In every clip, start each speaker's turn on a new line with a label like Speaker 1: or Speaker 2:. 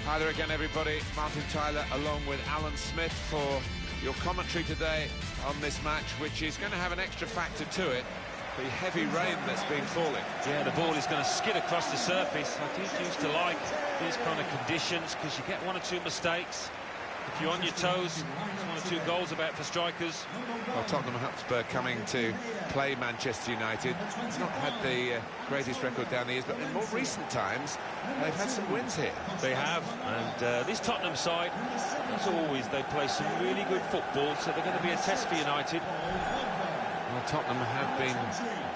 Speaker 1: Hi there again, everybody. Martin Tyler along with Alan Smith for your commentary today on this match, which is going to have an extra factor to it, the heavy rain that's been falling.
Speaker 2: Yeah, the ball is going to skid across the surface. I do used to like these kind of conditions because you get one or two mistakes. If you're on your toes, there's one or two goals about for strikers.
Speaker 1: Well, Tottenham Hotspur coming to play Manchester United. It's not had the greatest record down the years, but in more recent times, they've had some wins here.
Speaker 2: They have, and this Tottenham side, as always, they play some really good football, so they're going to be a test for United.
Speaker 1: Well, Tottenham have been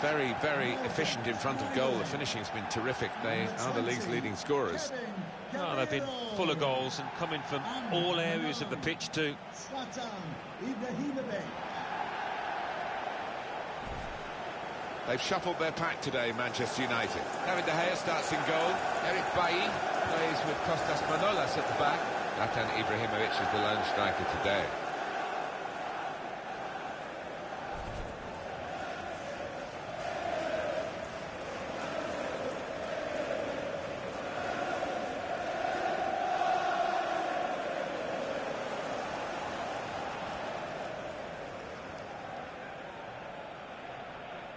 Speaker 1: very, very efficient in front of goal. The finishing's been terrific. They are the league's leading scorers.
Speaker 2: Oh, they've been full of goals and coming from all areas of the pitch too.
Speaker 1: They've shuffled their pack today, Manchester United. David De Gea starts in goal.
Speaker 3: Eric Bailly plays with Kostas Manolas at the back.
Speaker 1: Zlatan Ibrahimovic is the lone striker today.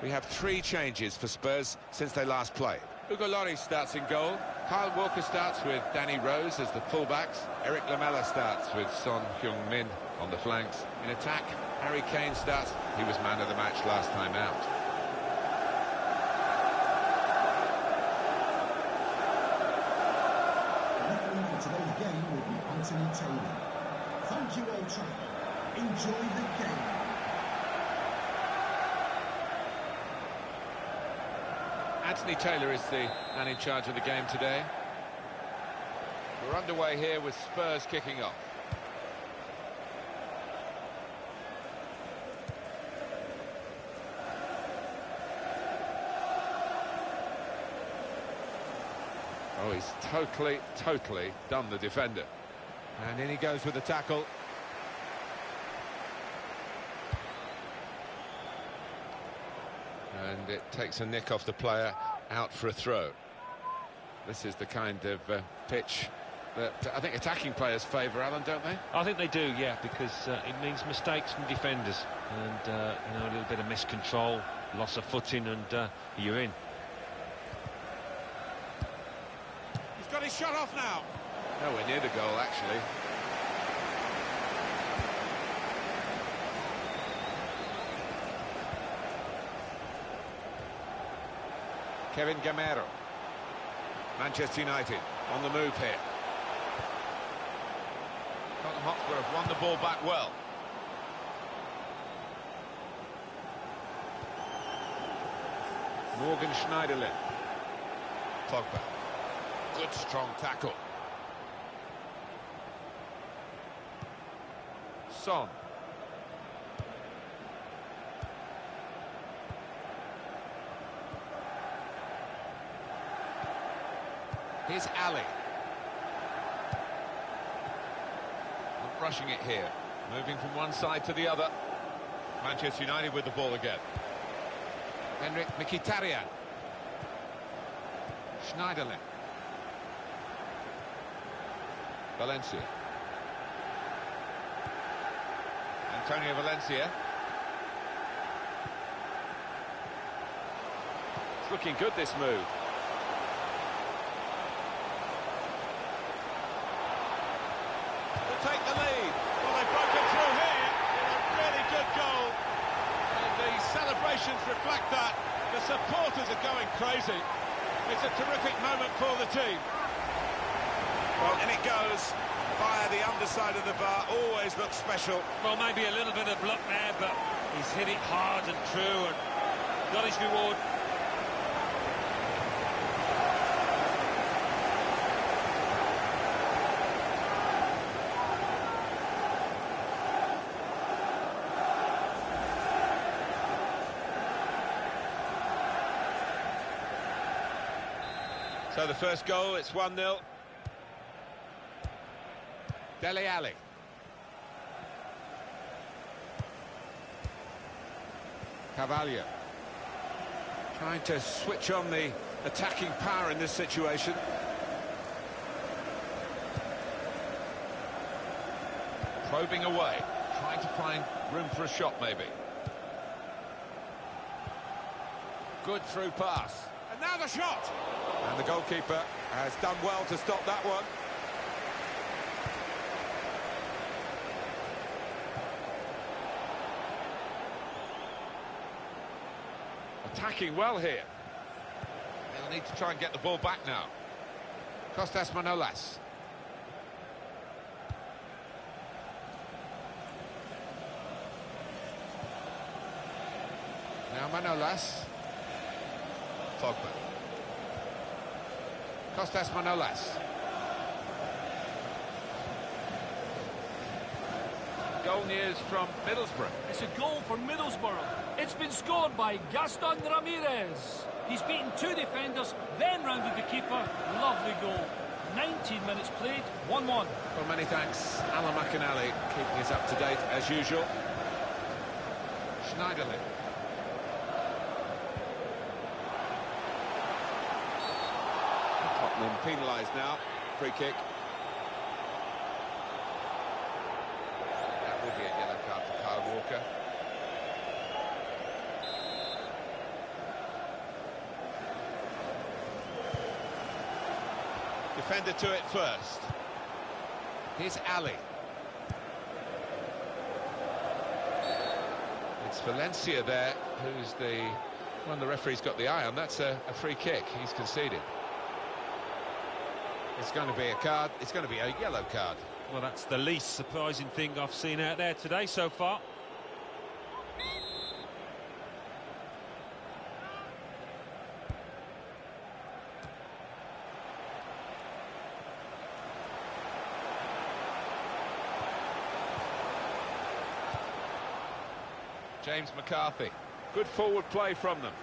Speaker 1: We have 3 changes for Spurs since they last played. Hugo Lloris starts in goal. Kyle Walker starts with Danny Rose as the fullbacks. Eric Lamela starts with Son Heung-min on the flanks. In attack, Harry Kane starts. He was man of the match last time out.
Speaker 4: Referee for today's game will be Anthony Taylor. Thank you, Old Trafford. Enjoy the game.
Speaker 1: Anthony Taylor is the man in charge of the game today. We're underway here with Spurs kicking off. Oh, he's totally done the defender. And in he goes with the tackle. And it takes a nick off the player, out for a throw. This is the kind of pitch that I think attacking players favour, Alan, don't they?
Speaker 2: I think they do, yeah, because it means mistakes from defenders and you know, a little bit of miscontrol, loss of footing, and you're in.
Speaker 1: He's got his shot off now. Nowhere near the goal, actually. Kevin Gamero. Manchester United on the move here. Tottenham Hotspur have won the ball back well. Morgan Schneiderlin. Pogba. Good strong tackle. Son. Here's Ali. Not rushing it here. Moving from one side to the other. Manchester United with the ball again. Henrik Mkhitaryan. Schneiderlin. Valencia. Antonio Valencia. It's looking good, this move. Take the lead. Well, they've broken through here in a really good goal. And the celebrations reflect that. The supporters are going crazy. It's a terrific moment for the team. Well, and it goes via the underside of the bar. Always looks special.
Speaker 2: Well, maybe a little bit of luck there, but he's hit it hard and true and got his reward.
Speaker 1: So the first goal, it's 1-0. Dele Alli. Carvalho. Trying to switch on the attacking power in this situation.
Speaker 3: Probing away, trying to find room for a shot maybe. Good through pass.
Speaker 1: And now the shot!
Speaker 3: And the goalkeeper has done well to stop that one. Attacking well here. They'll need to try and get the ball back now. Kostas Manolas. Now Manolas. Pogba. Kostas Manolas. Goal news from Middlesbrough.
Speaker 5: It's a goal for Middlesbrough. It's been scored by Gaston Ramirez. He's beaten two defenders, then rounded the keeper. Lovely goal. 19 minutes played, 1-1.
Speaker 3: Well, many thanks, Alan McInally, keeping us up to date as usual. Schneiderlin. Tottenham penalised now. Free kick. That will be a yellow card for Kyle Walker.
Speaker 1: Defender to it first.
Speaker 3: Here's Ali. It's Valencia there, who's the one the referee's got the eye on. That's a free kick. He's conceded. It's going to be a card. It's going to be a yellow card.
Speaker 2: Well, that's the least surprising thing I've seen out there today so far.
Speaker 3: James McCarthy. Good forward play from them.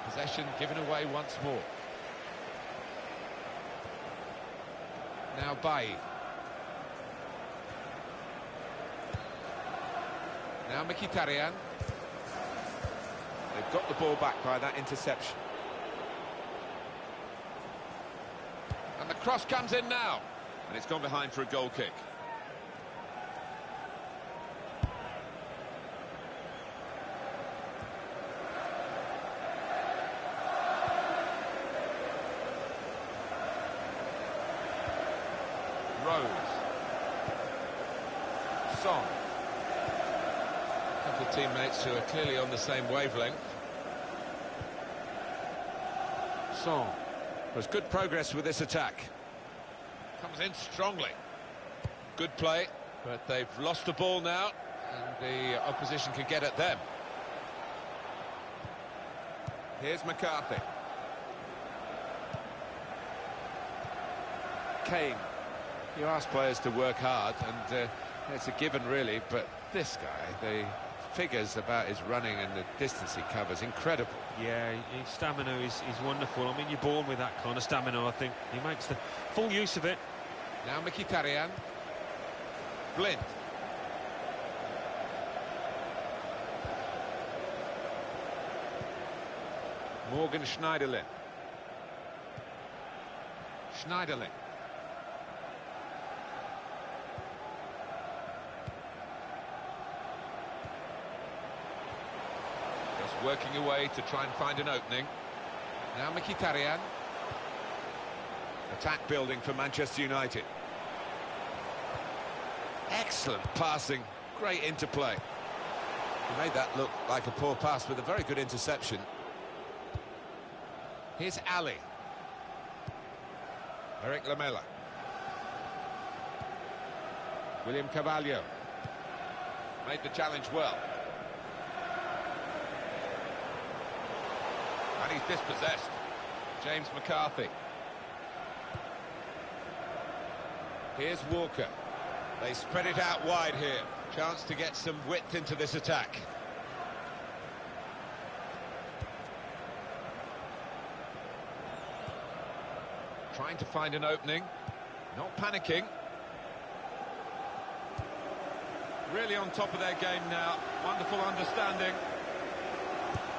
Speaker 3: Possession given away once more. Now Bailly. Now Mkhitaryan. They've got the ball back by that interception. And the cross comes in now. And it's gone behind for a goal kick. Song. A couple of teammates who are clearly on the same wavelength. Song. There's good progress with this attack. Comes in strongly. Good play, but they've lost the ball now, and the opposition can get at them. Here's McCarthy. Kane. You ask players to work hard, and it's a given, really, but this guy, the figures about his running and the distance he covers, incredible.
Speaker 2: Yeah, his stamina is wonderful. I mean, you're born with that kind of stamina, I think. He makes the full use of it.
Speaker 3: Now Mkhitaryan. Blind. Morgan Schneiderlin. Schneiderlin. Just working away to try and find an opening. Now Mkhitaryan. Attack building for Manchester United. Excellent passing, great interplay. He made that look like a poor pass with a very good interception. Here's Ali. Eric Lamela. William Carvalho. Made the challenge well. And he's dispossessed. James McCarthy. Here's Walker. They spread it out wide here. Chance to get some width into this attack. Trying to find an opening. Not panicking. Really on top of their game now. Wonderful understanding.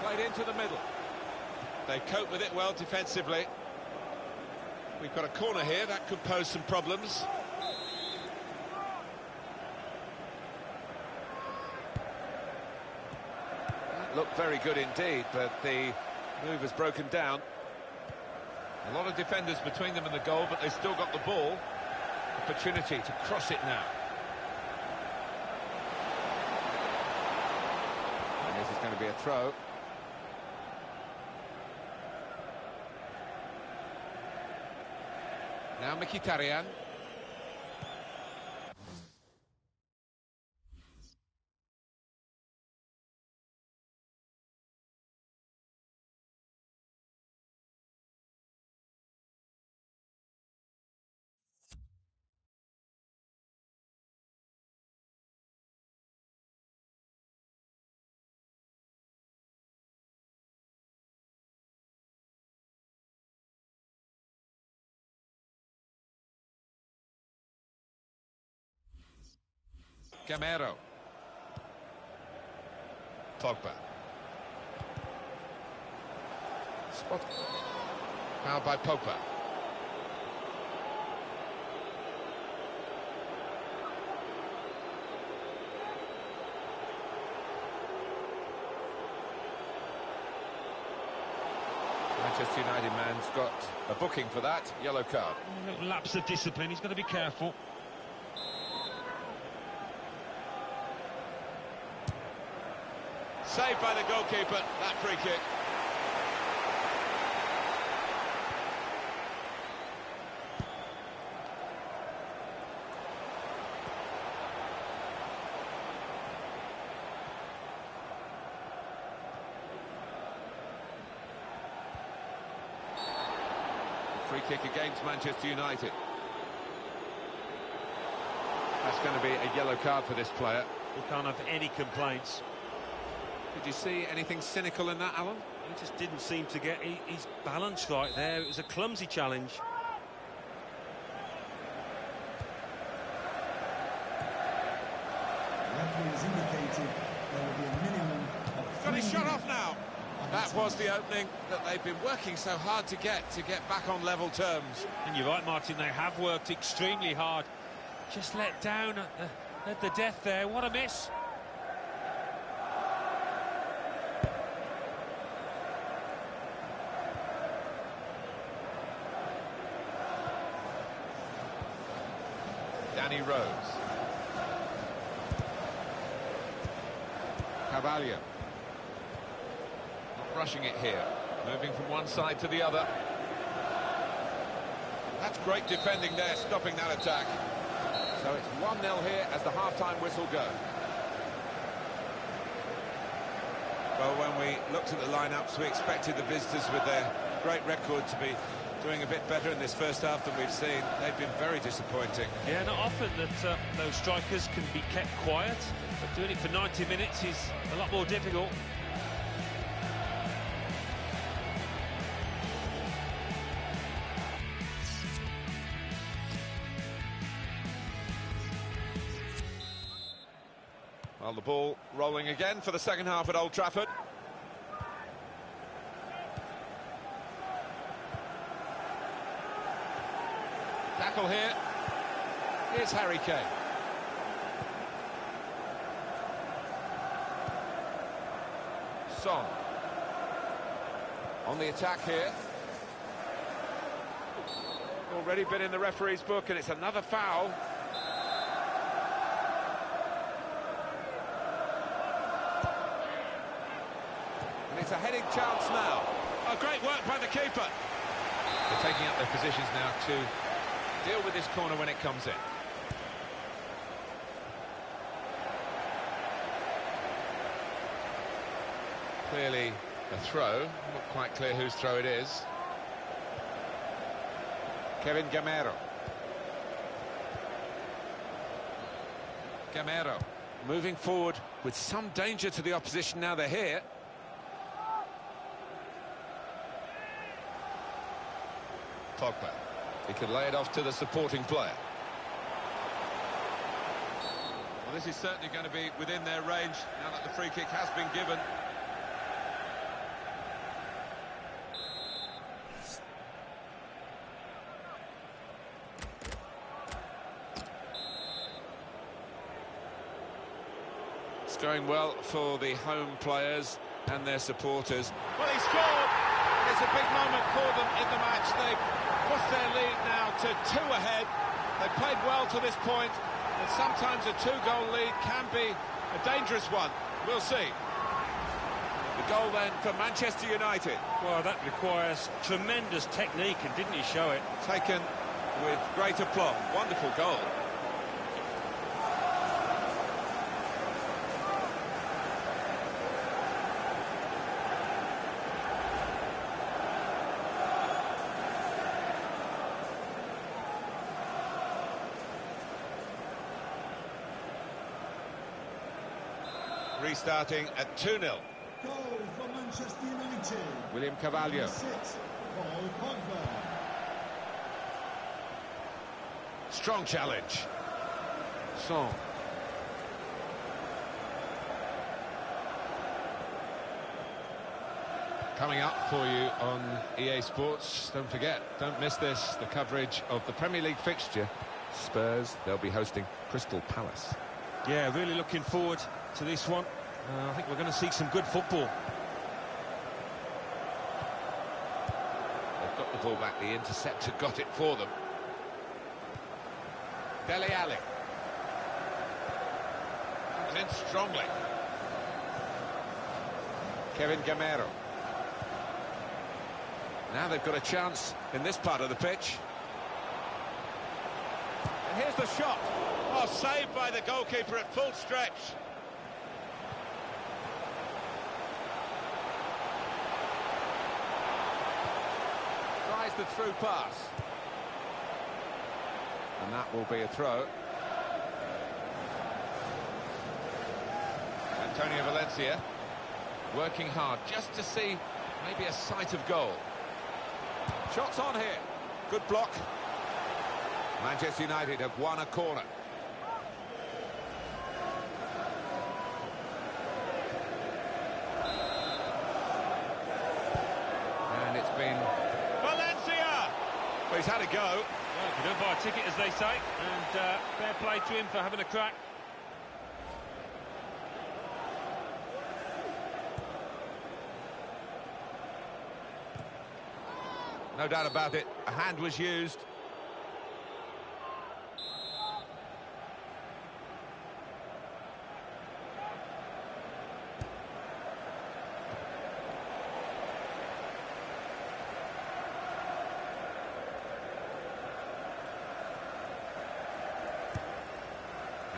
Speaker 3: Played into the middle. They cope with it well defensively. We've got a corner here. That could pose some problems. looked very good indeed, but the move has broken down. A lot of defenders between them and the goal, but they've still got the ball. Opportunity to cross it now. And this is going to be a throw. Now Mkhitaryan. Gamero. Pogba. Spot. Fouled by Pogba. Manchester United man's got a booking for that, yellow card.
Speaker 2: A little lapse of discipline, he's got to be careful.
Speaker 3: Saved by the goalkeeper, that free kick. Free kick against Manchester United. That's going to be a yellow card for this player.
Speaker 2: We can't have any complaints.
Speaker 3: Did you see anything cynical in that, Alan?
Speaker 2: He just didn't seem to get his balance right there. It was a clumsy challenge.
Speaker 4: The referee has indicated there will be a minimum of
Speaker 3: Got his
Speaker 4: 3
Speaker 3: shot off
Speaker 4: minutes
Speaker 3: now.
Speaker 4: of
Speaker 3: That was
Speaker 4: time.
Speaker 3: the opening that they've been working so hard to get back on level terms.
Speaker 2: And you're right, Martin, they have worked extremely hard. Just let down at the death there. What a miss.
Speaker 3: Danny Rose. Carvalho. Not rushing it here. Moving from one side to the other. That's great defending there, stopping that attack. So it's 1-0 here as the half-time whistle goes. Well, when we looked at the lineups, we expected the visitors with their great record to be doing a bit better in this first half than we've seen. They've been very disappointing.
Speaker 2: Yeah, not often that those strikers can be kept quiet, but doing it for 90 minutes is a lot more difficult.
Speaker 3: Well, the ball rolling again for the second half at Old Trafford. Tackle here. Here's Harry Kane. Son. On the attack here. Already been in the referee's book, and it's another foul. And it's a heading chance now.
Speaker 1: Oh, great work by the keeper.
Speaker 3: They're taking up their positions now to deal with this corner when it comes in. Clearly a throw. Not quite clear whose throw it is. Kevin Gamero. Gamero moving forward with some danger to the opposition now they're here. Pogba. He can lay it off to the supporting player.
Speaker 1: Well, this is certainly going to be within their range now that the free kick has been given.
Speaker 3: It's going well for the home players. and their supporters.
Speaker 1: Well, he scored. It's a big moment for them in the match. They've pushed their lead now to 2 ahead. They've played well to this point, but sometimes a 2-goal lead can be a dangerous one. We'll see.
Speaker 3: The goal then for Manchester United.
Speaker 2: Well, that requires tremendous technique, and didn't he show it?
Speaker 3: Taken with great aplomb. Wonderful goal. Restarting at 2-0.
Speaker 4: Goal for Manchester United.
Speaker 3: William Carvalho.
Speaker 4: 6, Paul Pogba.
Speaker 3: Strong challenge. Son. Coming up for you on EA Sports, don't forget, don't miss this, the coverage of the Premier League fixture. Spurs, they'll be hosting Crystal Palace.
Speaker 2: Yeah, really looking forward to this one. I think we're going to see some good football.
Speaker 3: They've got the ball back, the interceptor got it for them. Dele Alli. Comes in strongly. Kevin Gamero. Now they've got a chance in this part of the pitch.
Speaker 1: And here's the shot. Oh, saved by the goalkeeper at full stretch.
Speaker 3: Tries the through pass. And that will be a throw. Antonio Valencia working hard just to see maybe a sight of goal. Shots on here. Good block. Manchester United have won a corner. And it's been...
Speaker 1: Valencia!
Speaker 3: Well, he's had a go.
Speaker 2: Well, if you don't buy a ticket, as they say, and fair play to him for having a crack.
Speaker 3: No doubt about it, a hand was used.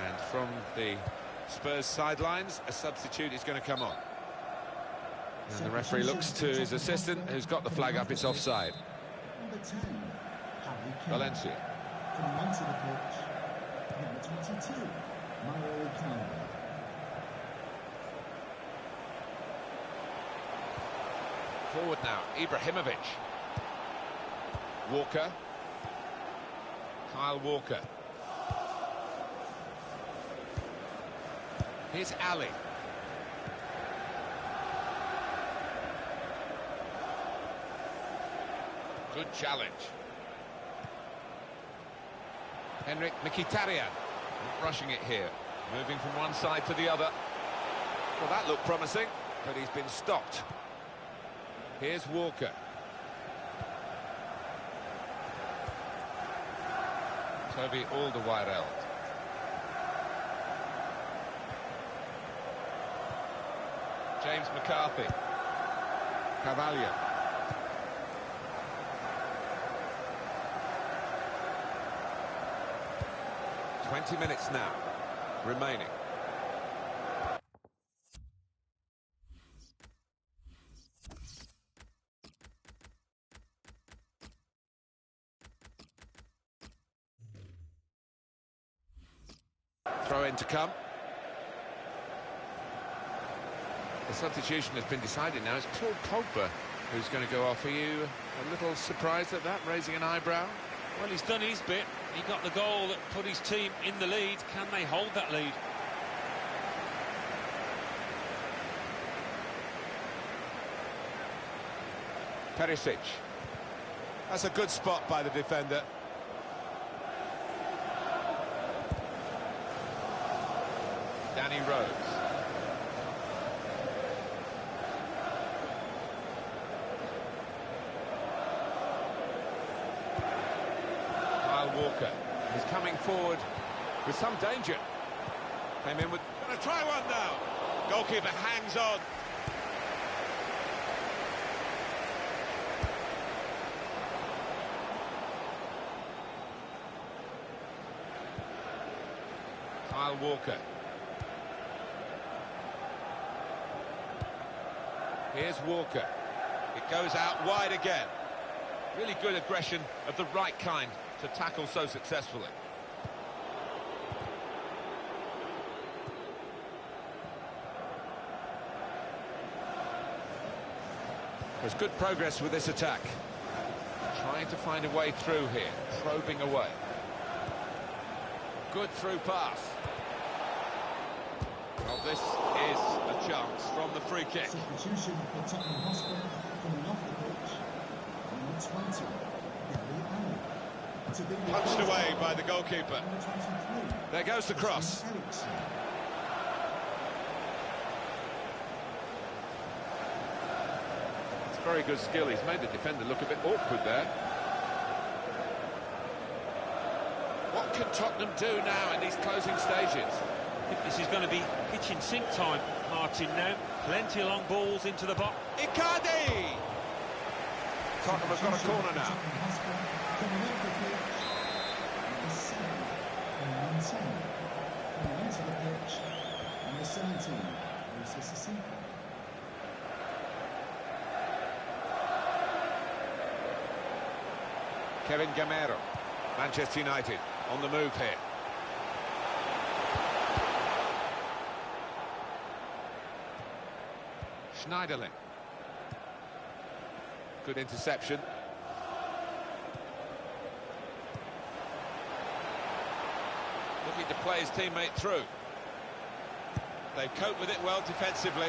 Speaker 3: And from the Spurs sidelines, a substitute is going to come on. And the referee looks to his assistant, who's got the flag up, it's offside.
Speaker 4: Number 10, Harry Kane.
Speaker 3: Valencia.
Speaker 4: Coming onto the pitch, number 22, Mario Kane.
Speaker 3: Forward now, Ibrahimovic. Walker. Kyle Walker. Here's Ali. Good challenge. Henrik Mkhitaryan. Not rushing it here. Moving from one side to the other. Well, that looked promising, but he's been stopped. Here's Walker. Toby Alderweireld. James McCarthy. Carvalho. "20 minutes now remaining. Throw in to come. The substitution has been decided now. It's Paul Pogba who's going to go off. Are you a little surprised at that, raising an eyebrow?
Speaker 2: Well, he's done his bit. He got the goal that put his team in the lead. Can they hold that lead?
Speaker 3: Perisic. That's a good spot by the defender. Danny Rose. Walker. He's coming forward with some danger. Came in with...
Speaker 1: Gonna try one now. Goalkeeper hangs on.
Speaker 3: Kyle Walker. Here's Walker.
Speaker 1: It goes out wide again. Really good aggression of the right kind to tackle so successfully.
Speaker 3: There's good progress with this attack.
Speaker 1: Trying to find a way through here, probing away.
Speaker 3: Good through pass.
Speaker 1: Well, this is a chance from the free kick.
Speaker 4: Substitution for Tottenham Hotspur coming off the pitch. Number 20, Gary Allen. To be
Speaker 1: Punched away by the goalkeeper.
Speaker 4: Number 23.
Speaker 3: There goes the cross.
Speaker 4: Eriksson.
Speaker 3: It's very good skill. He's made the defender look a bit awkward there. What can Tottenham do now in these closing stages?
Speaker 2: I think this is going to be kitchen sink time, Martin, now. Plenty of long balls into the box.
Speaker 1: Icardi!
Speaker 3: Tottenham have got a corner now.
Speaker 4: Tottenham Hotspur coming off the pitch. Number 7, and 10. Coming into the pitch. Number 17, Musa Sissoko.
Speaker 3: Kevin Gamero, Manchester United, on the move here. Schneiderlin. Good interception.
Speaker 1: Looking to play his teammate through. They've coped with it well defensively.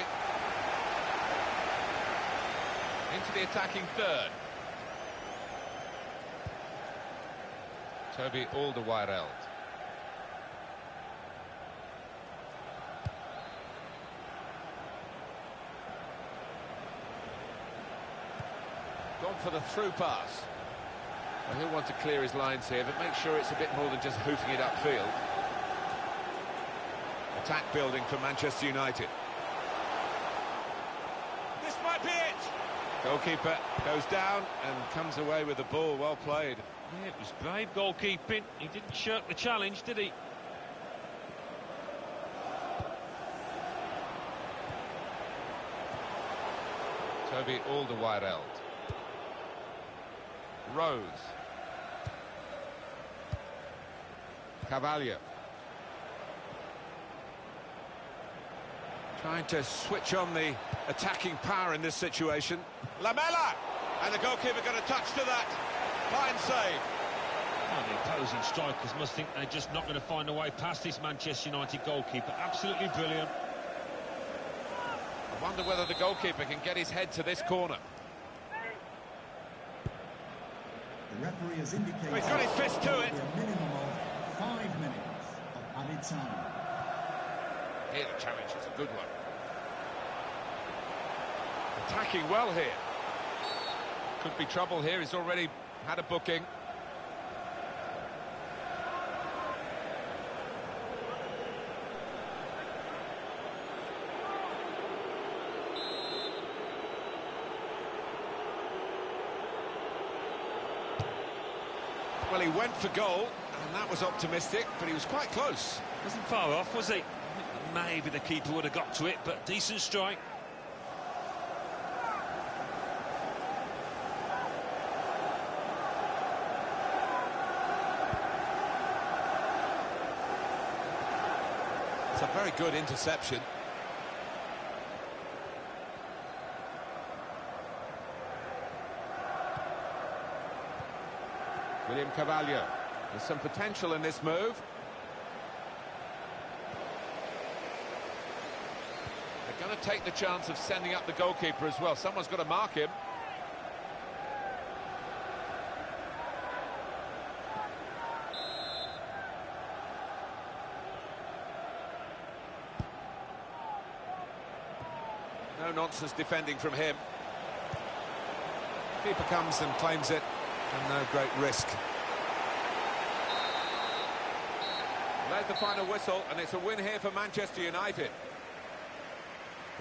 Speaker 1: Into the attacking third. Toby Alderweireld.
Speaker 3: Gone for the through pass. Well, he'll want to clear his lines here, but make sure it's a bit more than just hoofing it upfield. Attack building for Manchester United.
Speaker 1: This might be it!
Speaker 3: Goalkeeper goes down and comes away with the ball. Well played.
Speaker 2: Yeah, it was brave goalkeeping. He didn't shirk the challenge, did he?
Speaker 3: Toby Alderweireld. Rose. Carvalho. Trying to switch on the attacking power in this situation.
Speaker 1: Lamela! And the goalkeeper got a touch to that. Fine save.
Speaker 2: Well, the opposing strikers must think they're just not going to find a way past this Manchester United goalkeeper. Absolutely brilliant.
Speaker 3: I wonder whether the goalkeeper can get his head to this corner.
Speaker 4: The referee has indicated
Speaker 1: He's got his fist to it.
Speaker 4: a minimum of 5 minutes of added time.
Speaker 3: Here the challenge is a good one. Attacking well here. Could be trouble here. He's already had a booking. Well, he went for goal, and that was optimistic, but he was quite close.
Speaker 2: Wasn't far off, was he? Maybe the keeper would have got to it, but decent strike.
Speaker 3: It's a very good interception. William Carvalho. There's some potential in this move. They're going to take the chance of sending up the goalkeeper as well. Someone's got to mark him. No nonsense defending from him. Keeper comes and claims it, and no great risk. There's the final whistle, and it's a win here for Manchester United.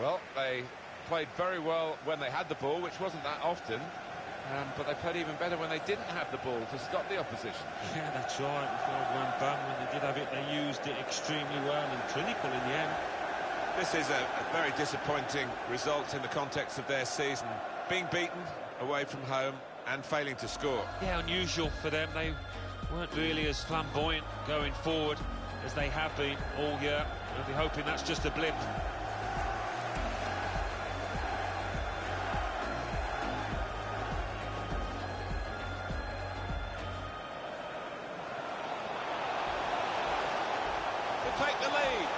Speaker 3: Well, they played very well when they had the ball, which wasn't that often, but they played even better when they didn't have the ball to stop the opposition.
Speaker 2: Yeah, that's right. Before it went bam, when they did have it, they used it extremely well and clinical in the end.
Speaker 3: This is a very disappointing result in the context of their season. Being beaten away from home and failing to score.
Speaker 2: Yeah, unusual for them. They weren't really as flamboyant going forward as they have been all year. I'll be hoping that's just a blip.
Speaker 3: To take the lead.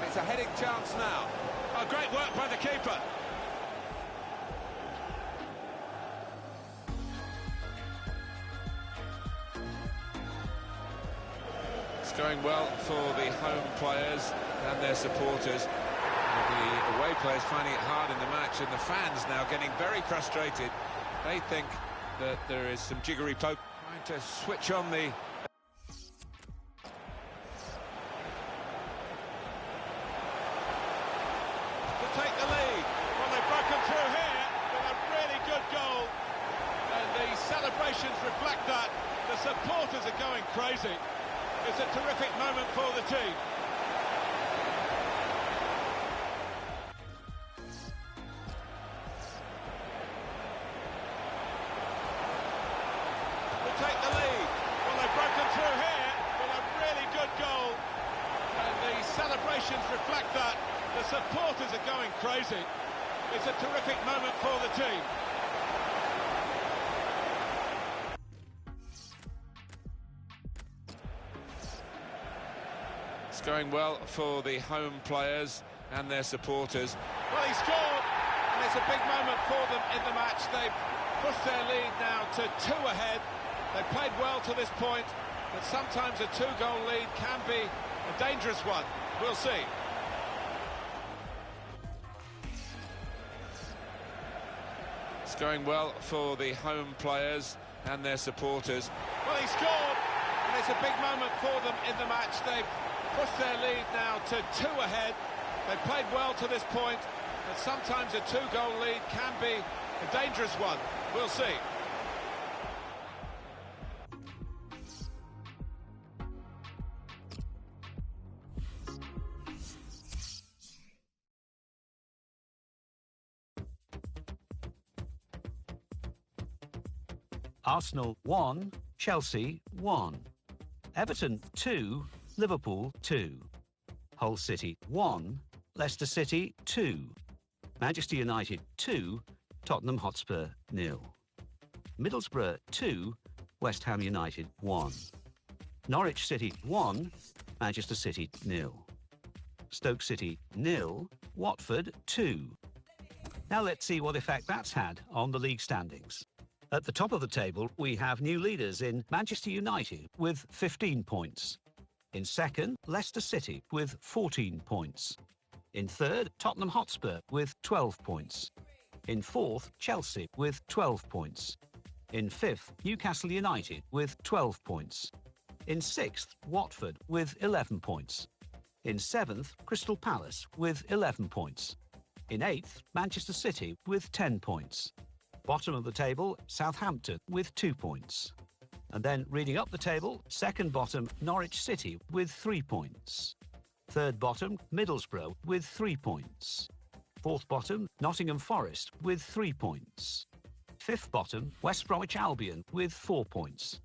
Speaker 3: It's a heading chance now.
Speaker 1: Oh, great work by the keeper.
Speaker 3: It's going well for the home players and their supporters. The away players finding it hard in the match, and the fans now getting very frustrated. They think that there is some jiggery poke. Trying to switch on the...
Speaker 1: Take the lead. Well, they've broken through here with a really good goal, and the celebrations reflect that. The supporters are going crazy. It's a terrific moment for the team. To take the lead. Well, they've broken through here with a really good goal, and the celebrations reflect that. The supporters are going crazy. It's a terrific moment for the team.
Speaker 3: It's going well for the home players and their supporters.
Speaker 1: Well, he scored, and it's a big moment for them in the match. They've pushed their lead now to 2 ahead. They've played well to this point, but sometimes a 2-goal lead can be a dangerous one. We'll see.
Speaker 3: It's going well for the home players and their supporters.
Speaker 1: Well, he scored, and it's a big moment for them in the match. They've pushed their lead now to 2 ahead. They've played well to this point, but sometimes a 2-goal lead can be a dangerous one. We'll see.
Speaker 6: Arsenal 1, Chelsea 1. Everton 2, Liverpool 2. Hull City 1, Leicester City 2. Manchester United 2, Tottenham Hotspur 0. Middlesbrough 2, West Ham United 1. Norwich City 1, Manchester City 0. Stoke City 0, Watford 2. Now let's see what effect that's had on the league standings. At the top of the table, we have new leaders in Manchester United with 15 points. In second, Leicester City with 14 points. In third, Tottenham Hotspur with 12 points. In fourth, Chelsea with 12 points. In fifth, Newcastle United with 12 points. In sixth, Watford with 11 points. In seventh, Crystal Palace with 11 points. In eighth, Manchester City with 10 points. Bottom of the table, Southampton with 2 points. And then reading up the table, second bottom, Norwich City with 3 points. Third bottom, Middlesbrough with 3 points. Fourth bottom, Nottingham Forest with 3 points. Fifth bottom, West Bromwich Albion with 4 points.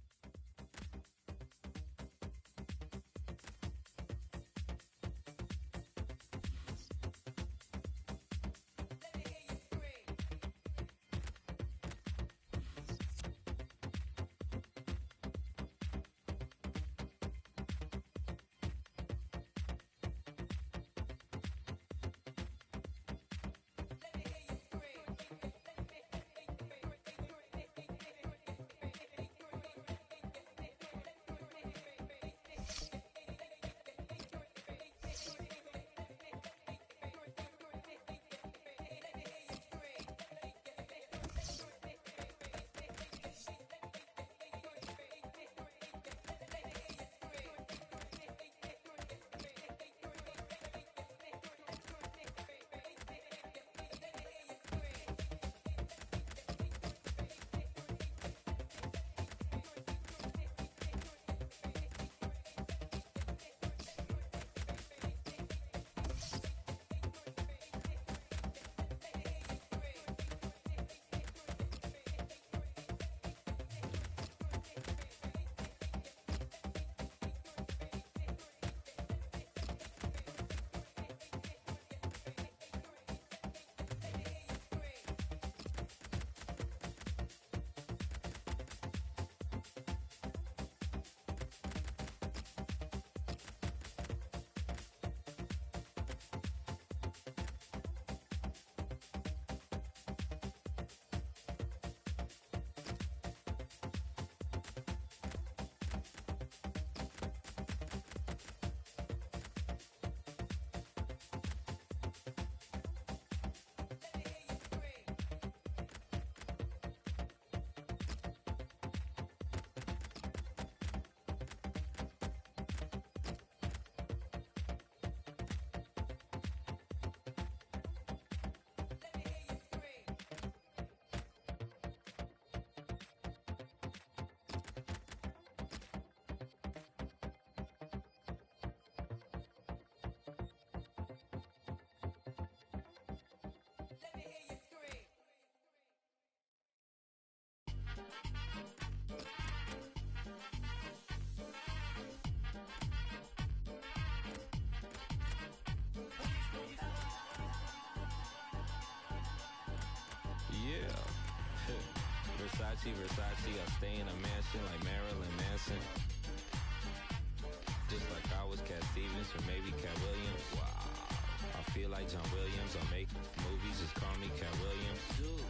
Speaker 7: Gucci, Versace, I stay in a mansion like Marilyn Manson. Just like I was Cat Stevens or maybe Cat Williams. Wow. I feel like John Williams. I make movies, just call me Cat Williams. Dude.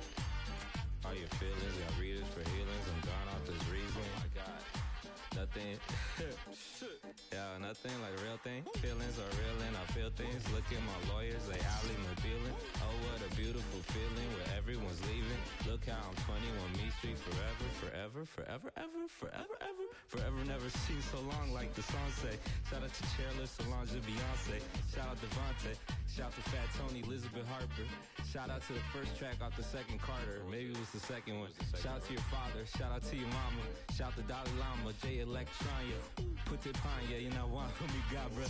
Speaker 7: All your feelings, got readers for healings. I'm gone off this reason. Oh my God. Nothing. Yeah, nothing like a real thing. Feelings are real and I feel things. Look at my lawyers, they alley my dealing. Oh, what a beautiful feeling where everyone's leaving. Look how I'm 21 Me Street forever, forever, forever, ever, forever, ever. Forever never seen so long like the song say. Shout out to Chairless, Solange, and Beyonce. Shout out Devontae. Shout out to Fat Tony, Elizabeth Harper. Shout out to the first track off the second Carter. Maybe it was the second one. Shout out to your father. Shout out to your mama. Shout out to Dalai Lama, J Electronia. Put it pine, yeah, you know why me got bruh.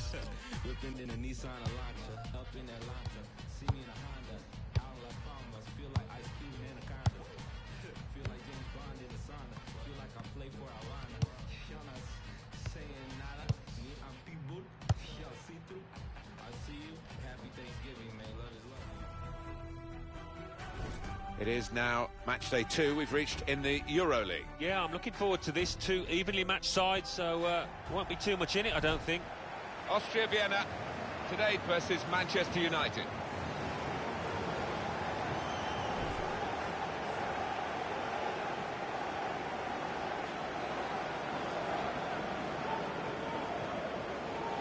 Speaker 7: Whipping in a Nissan Elantra. Up in Atlanta. See me in a Honda. Out in Las Palmas. Feel like Ice Cube in Anaconda. Feel like James Bond in the sauna. Feel like I play for Alana. Y'all not saying nada. Me, I'm people. Y'all see through. I see you. Happy Thanksgiving, man. Love is love.
Speaker 3: It is now match day 2. We've reached in the EuroLeague.
Speaker 2: Yeah, I'm looking forward to this. 2 evenly matched sides, so won't be too much in it, I don't think.
Speaker 3: Austria Vienna today versus Manchester United.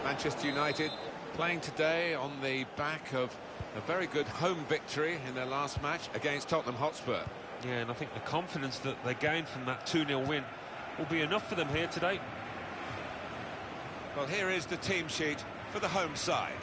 Speaker 3: Manchester United playing today on the back of a very good home victory in their last match against Tottenham Hotspur.
Speaker 2: Yeah, and I think the confidence that they gained from that 2-0 win will be enough for them here today.
Speaker 3: Well, here is the team sheet for the home side.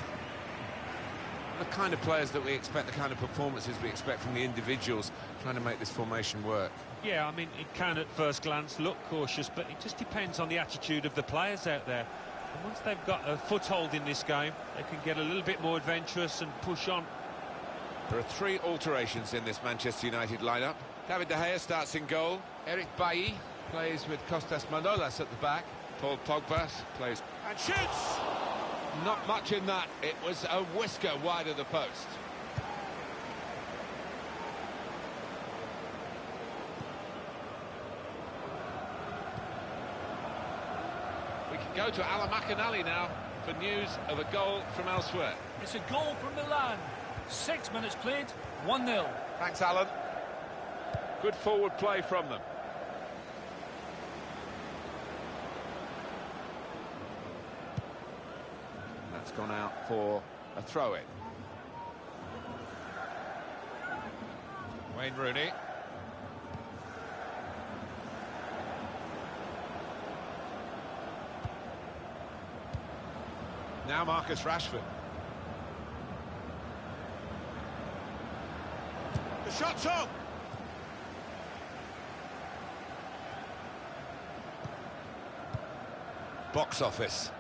Speaker 3: The kind of players that we expect, the kind of performances we expect from the individuals trying to make this formation work.
Speaker 2: Yeah, I mean, it can at first glance look cautious, but it just depends on the attitude of the players out there. And once they've got a foothold in this game, they can get a little bit more adventurous and push on.
Speaker 3: There are 3 alterations in this Manchester United lineup. David De Gea starts in goal. Eric Bailly plays with Kostas Manolas at the back. Paul Pogba plays and shoots! Not much in that. It was a whisker wide of the post. We can go to Alan McInally now for news of a goal from elsewhere.
Speaker 5: It's a goal from Milan. 6 minutes played, 1-0.
Speaker 3: Thanks, Alan. Good forward play from them. That's gone out for a throw-in. Wayne Rooney. Now Marcus Rashford. The shot's on! Box office.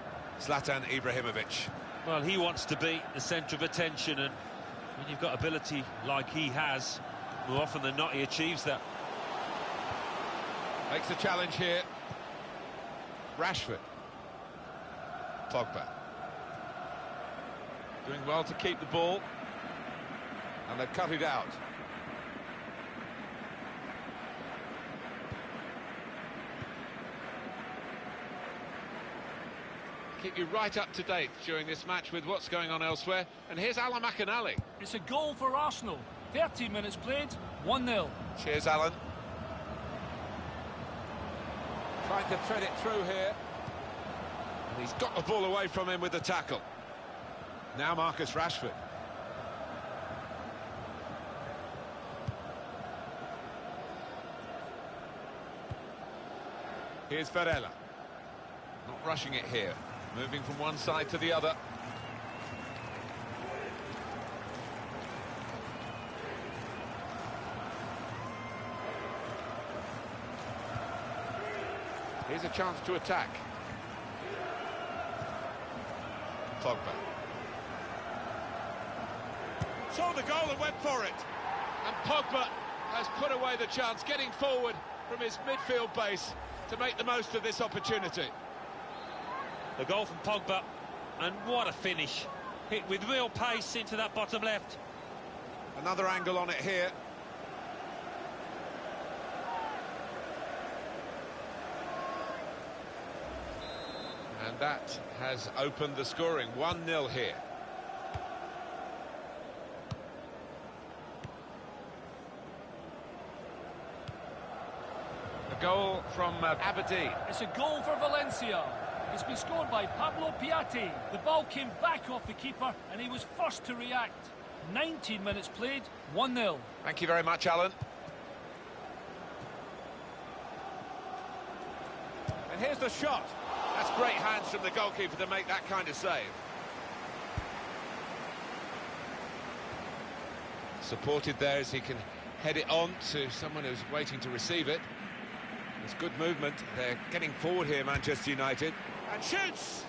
Speaker 3: Zlatan Ibrahimovic.
Speaker 2: Well, he wants to be the centre of attention, and when you've got ability like he has, more often than not he achieves that.
Speaker 3: Makes the challenge here. Rashford. Pogba. Doing well to keep the ball. And they've cut it out. Keep you right up to date during this match with what's going on elsewhere. And here's Alan McInally.
Speaker 5: It's a goal for Arsenal. 13 minutes played, 1-0.
Speaker 3: Cheers, Alan. Trying to thread it through here. And he's got the ball away from him with the tackle. Now Marcus Rashford. Here's Varela. Not rushing it here. Moving from one side to the other. Here's a chance to attack. Pogba. Saw the goal and went for it. And Pogba has put away the chance, getting forward from his midfield base to make the most of this opportunity.
Speaker 2: The goal from Pogba, and what a finish. Hit with real pace into that bottom left.
Speaker 3: Another angle on it here. And that has opened the scoring. 1-0 here. A goal from Aberdeen.
Speaker 5: It's a goal for Valencia. It's been scored by Pablo Piatti. The ball came back off the keeper and he was first to react. 19 minutes played, 1-0.
Speaker 3: Thank you very much, Alan. And here's the shot. That's great hands from the goalkeeper to make that kind of save. Supported there as he can head it on to someone who's waiting to receive it. It's good movement. They're getting forward here, Manchester United. And shoots!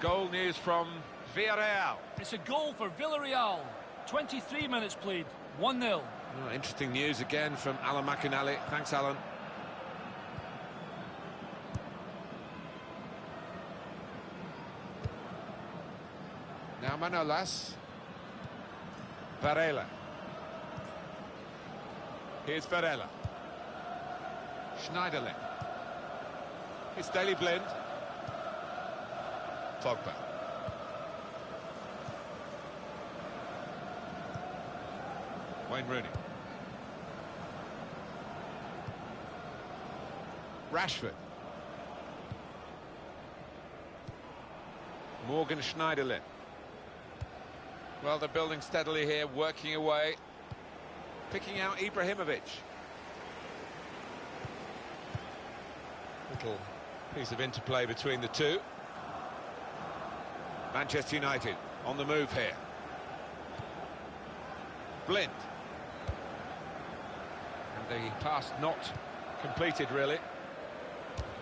Speaker 3: Goal news from Villarreal.
Speaker 5: It's a goal for Villarreal. 23 minutes played, 1-0.
Speaker 3: Oh, interesting news again from Alan McInally. Thanks, Alan. Now Manolas. Varela. Here's Varela. Schneiderlin. It's Daley Blind. Pogba. Wayne Rooney. Rashford. Morgan Schneiderlin. Well, they're building steadily here, working away. Picking out Ibrahimovic. Little piece of interplay between the two. Manchester United on the move here. Blind. And the pass not completed, really.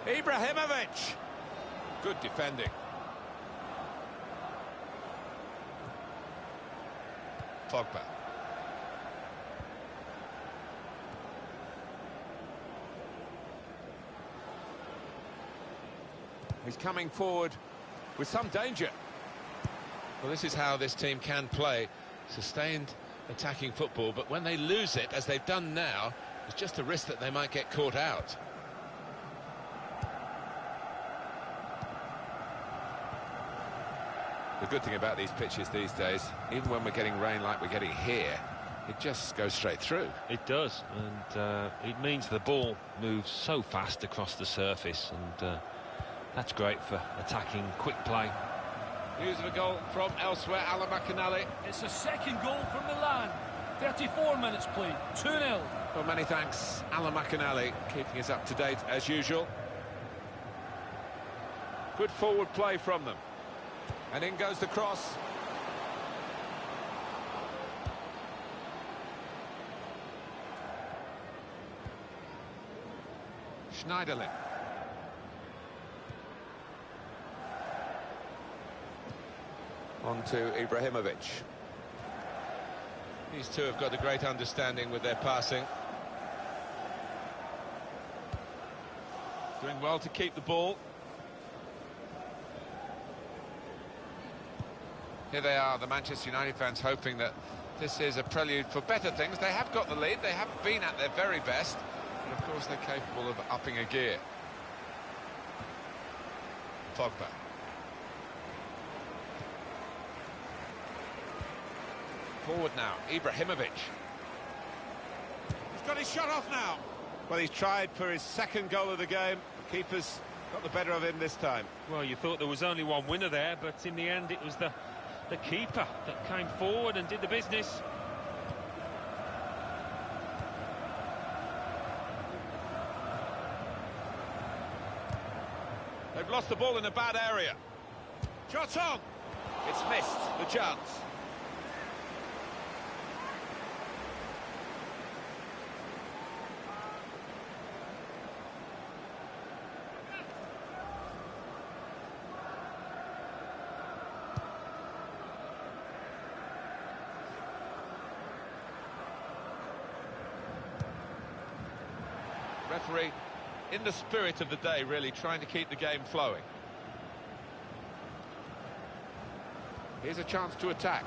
Speaker 3: Ibrahimovic! Good defending. Pogba. He's coming forward with some danger. Well, this is how this team can play. Sustained attacking football, but when they lose it, as they've done now, there's just a risk that they might get caught out. The good thing about these pitches these days, even when we're getting rain like we're getting here, it just goes straight through.
Speaker 2: It does, and it means the ball moves so fast across the surface, and that's great for attacking quick play.
Speaker 3: News of a goal from elsewhere, Alan McInally.
Speaker 5: It's a second goal from Milan. 34 minutes played, 2-0.
Speaker 3: Well, many thanks, Alan McInally, keeping us up to date as usual. Good forward play from them. And in goes the cross. Schneiderlin. On to Ibrahimovic. These two have got a great understanding with their passing. Doing well to keep the ball. Here they are, the Manchester United fans, hoping that this is a prelude for better things. They have got the lead, they haven't been at their very best, but of course they're capable of upping a gear. Pogba. Forward now, Ibrahimovic. He's got his shot off now.
Speaker 1: Well, he's tried for his second goal of the game. The keeper's got the better of him this time.
Speaker 2: Well, you thought there was only one winner there, but in the end it was the keeper that came forward and did the business.
Speaker 3: They've lost the ball in a bad area. Shot on! It's missed, the chance. Referee, in the spirit of the day, really trying to keep the game flowing. Here's a chance to attack.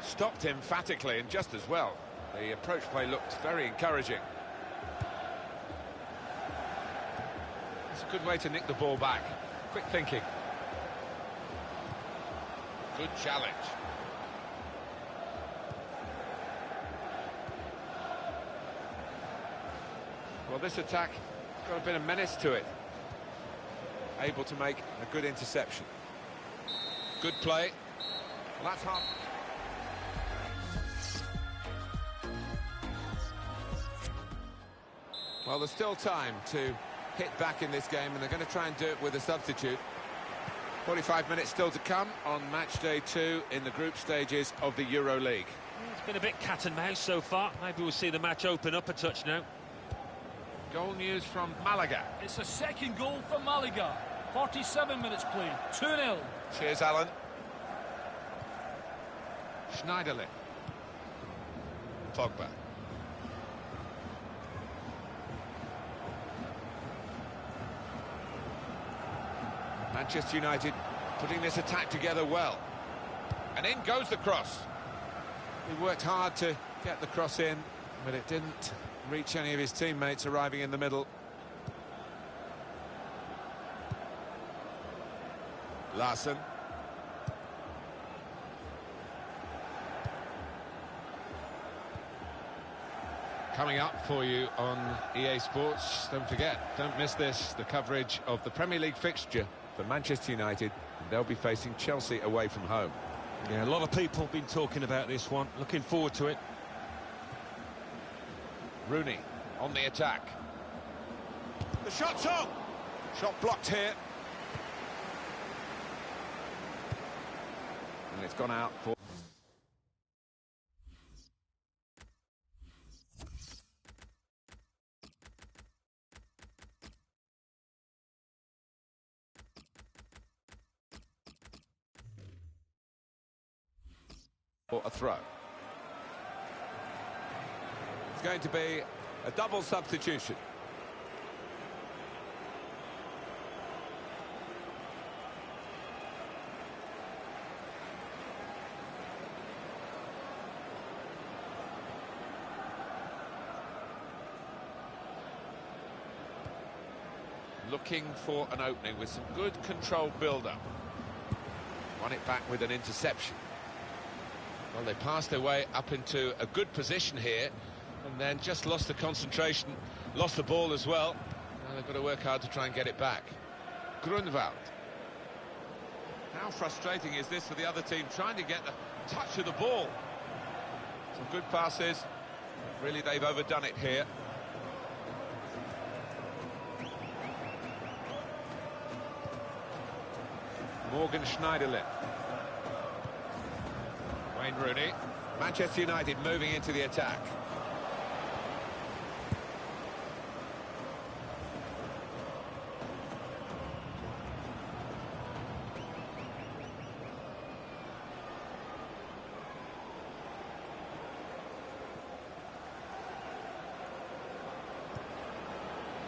Speaker 3: Stopped emphatically and just as well. The approach play looked very encouraging. It's a good way to nick the ball back. Quick thinking. Good challenge. Well, this attack has got a bit of menace to it. Able to make a good interception. Good play. Well, that's half. Well, there's still time to hit back in this game, and they're going to try and do it with a substitute. 45 minutes still to come on match day 2 in the group stages of the Euro League.
Speaker 2: It's been a bit cat and mouse so far. Maybe we'll see the match open up a touch now.
Speaker 3: Goal news from Malaga.
Speaker 5: It's a second goal for Malaga. 47 minutes played, 2-0.
Speaker 3: Cheers, Alan. Schneiderlin. Pogba. Manchester United putting this attack together well. And in goes the cross. He worked hard to get the cross in, but it didn't reach any of his teammates arriving in the middle. Larson. Coming up for you on EA Sports, don't forget, don't miss this, the coverage of the Premier League fixture for Manchester United. They'll be facing Chelsea away from home.
Speaker 2: Yeah, a lot of people have been talking about this one. Looking forward to it.
Speaker 3: Rooney on the attack. The shot's on! Shot blocked here. And it's gone out for... for a throw. It's going to be a double substitution. Looking for an opening with some good controlled build-up. Won it back with an interception. Well, they passed their way up into a good position here and then just lost the concentration, lost the ball as well. Now they've got to work hard to try and get it back. Grunwald. How frustrating is this for the other team, trying to get the touch of the ball? Some good passes. Really, they've overdone it here. Morgan Schneiderlin. Wayne Rooney. Manchester United moving into the attack.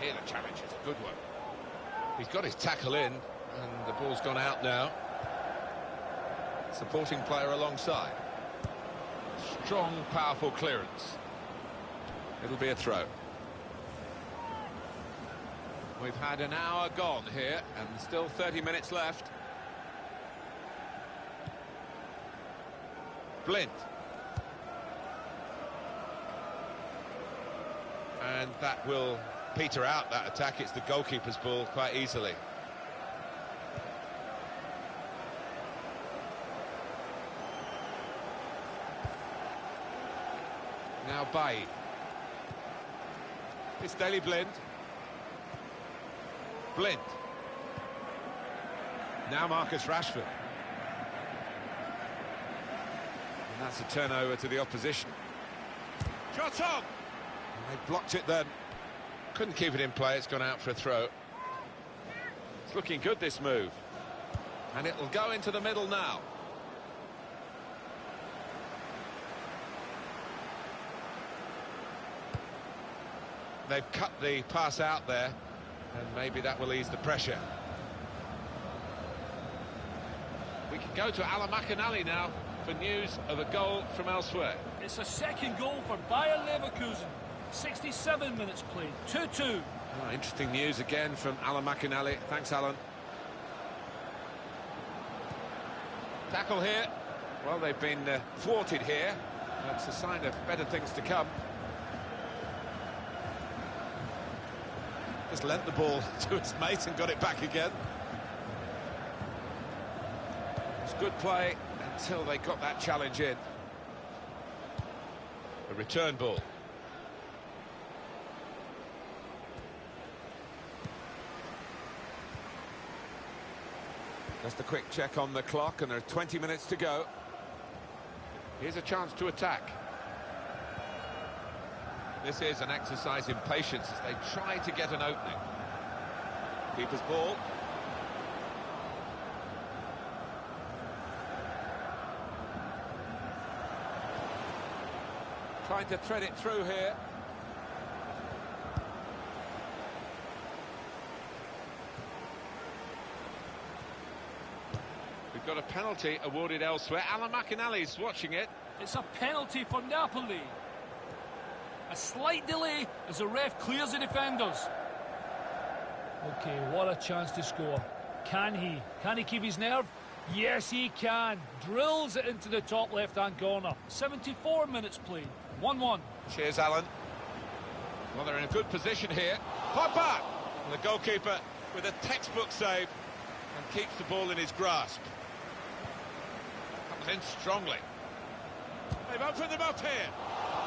Speaker 3: Here the challenge is a good one. He's got his tackle in, and the ball's gone out now. Supporting player alongside. Strong, powerful clearance. It'll be a throw. We've had an hour gone here, and still 30 minutes left. Blind. And that will peter out that attack. It's the goalkeeper's ball quite easily. Now Bailly. It's Daley Blind. Blind. Now Marcus Rashford. And that's a turnover to the opposition. Shot on! And they blocked it then. Couldn't keep it in play, it's gone out for a throw. It's looking good, this move. And it'll go into the middle now. They've cut the pass out there, and maybe that will ease the pressure. We can go to Alan McInally now for news of a goal from elsewhere.
Speaker 5: It's a second goal for Bayer Leverkusen. 67 minutes played, 2-2.
Speaker 3: Oh, interesting news again from Alan McInally. Thanks, Alan. Tackle here. Well, they've been thwarted here. That's a sign of better things to come. Just lent the ball to his mate and got it back again. It's good play until they got that challenge in. A return ball. Just a quick check on the clock, and there are 20 minutes to go. Here's a chance to attack. This is an exercise in patience as they try to get an opening. Keeper's ball. Trying to thread it through here. We've got a penalty awarded elsewhere. Alan McInally's watching it.
Speaker 5: It's a penalty for Napoli. A slight delay as the ref clears the defenders. Okay, what a chance to score. Can he? Can he keep his nerve? Yes, he can. Drills it into the top left-hand corner. 74 minutes played. 1-1.
Speaker 3: Cheers, Alan. Well, they're in a good position here. Pop-up! And the goalkeeper with a textbook save and keeps the ball in his grasp. Comes in strongly. They've opened them up here.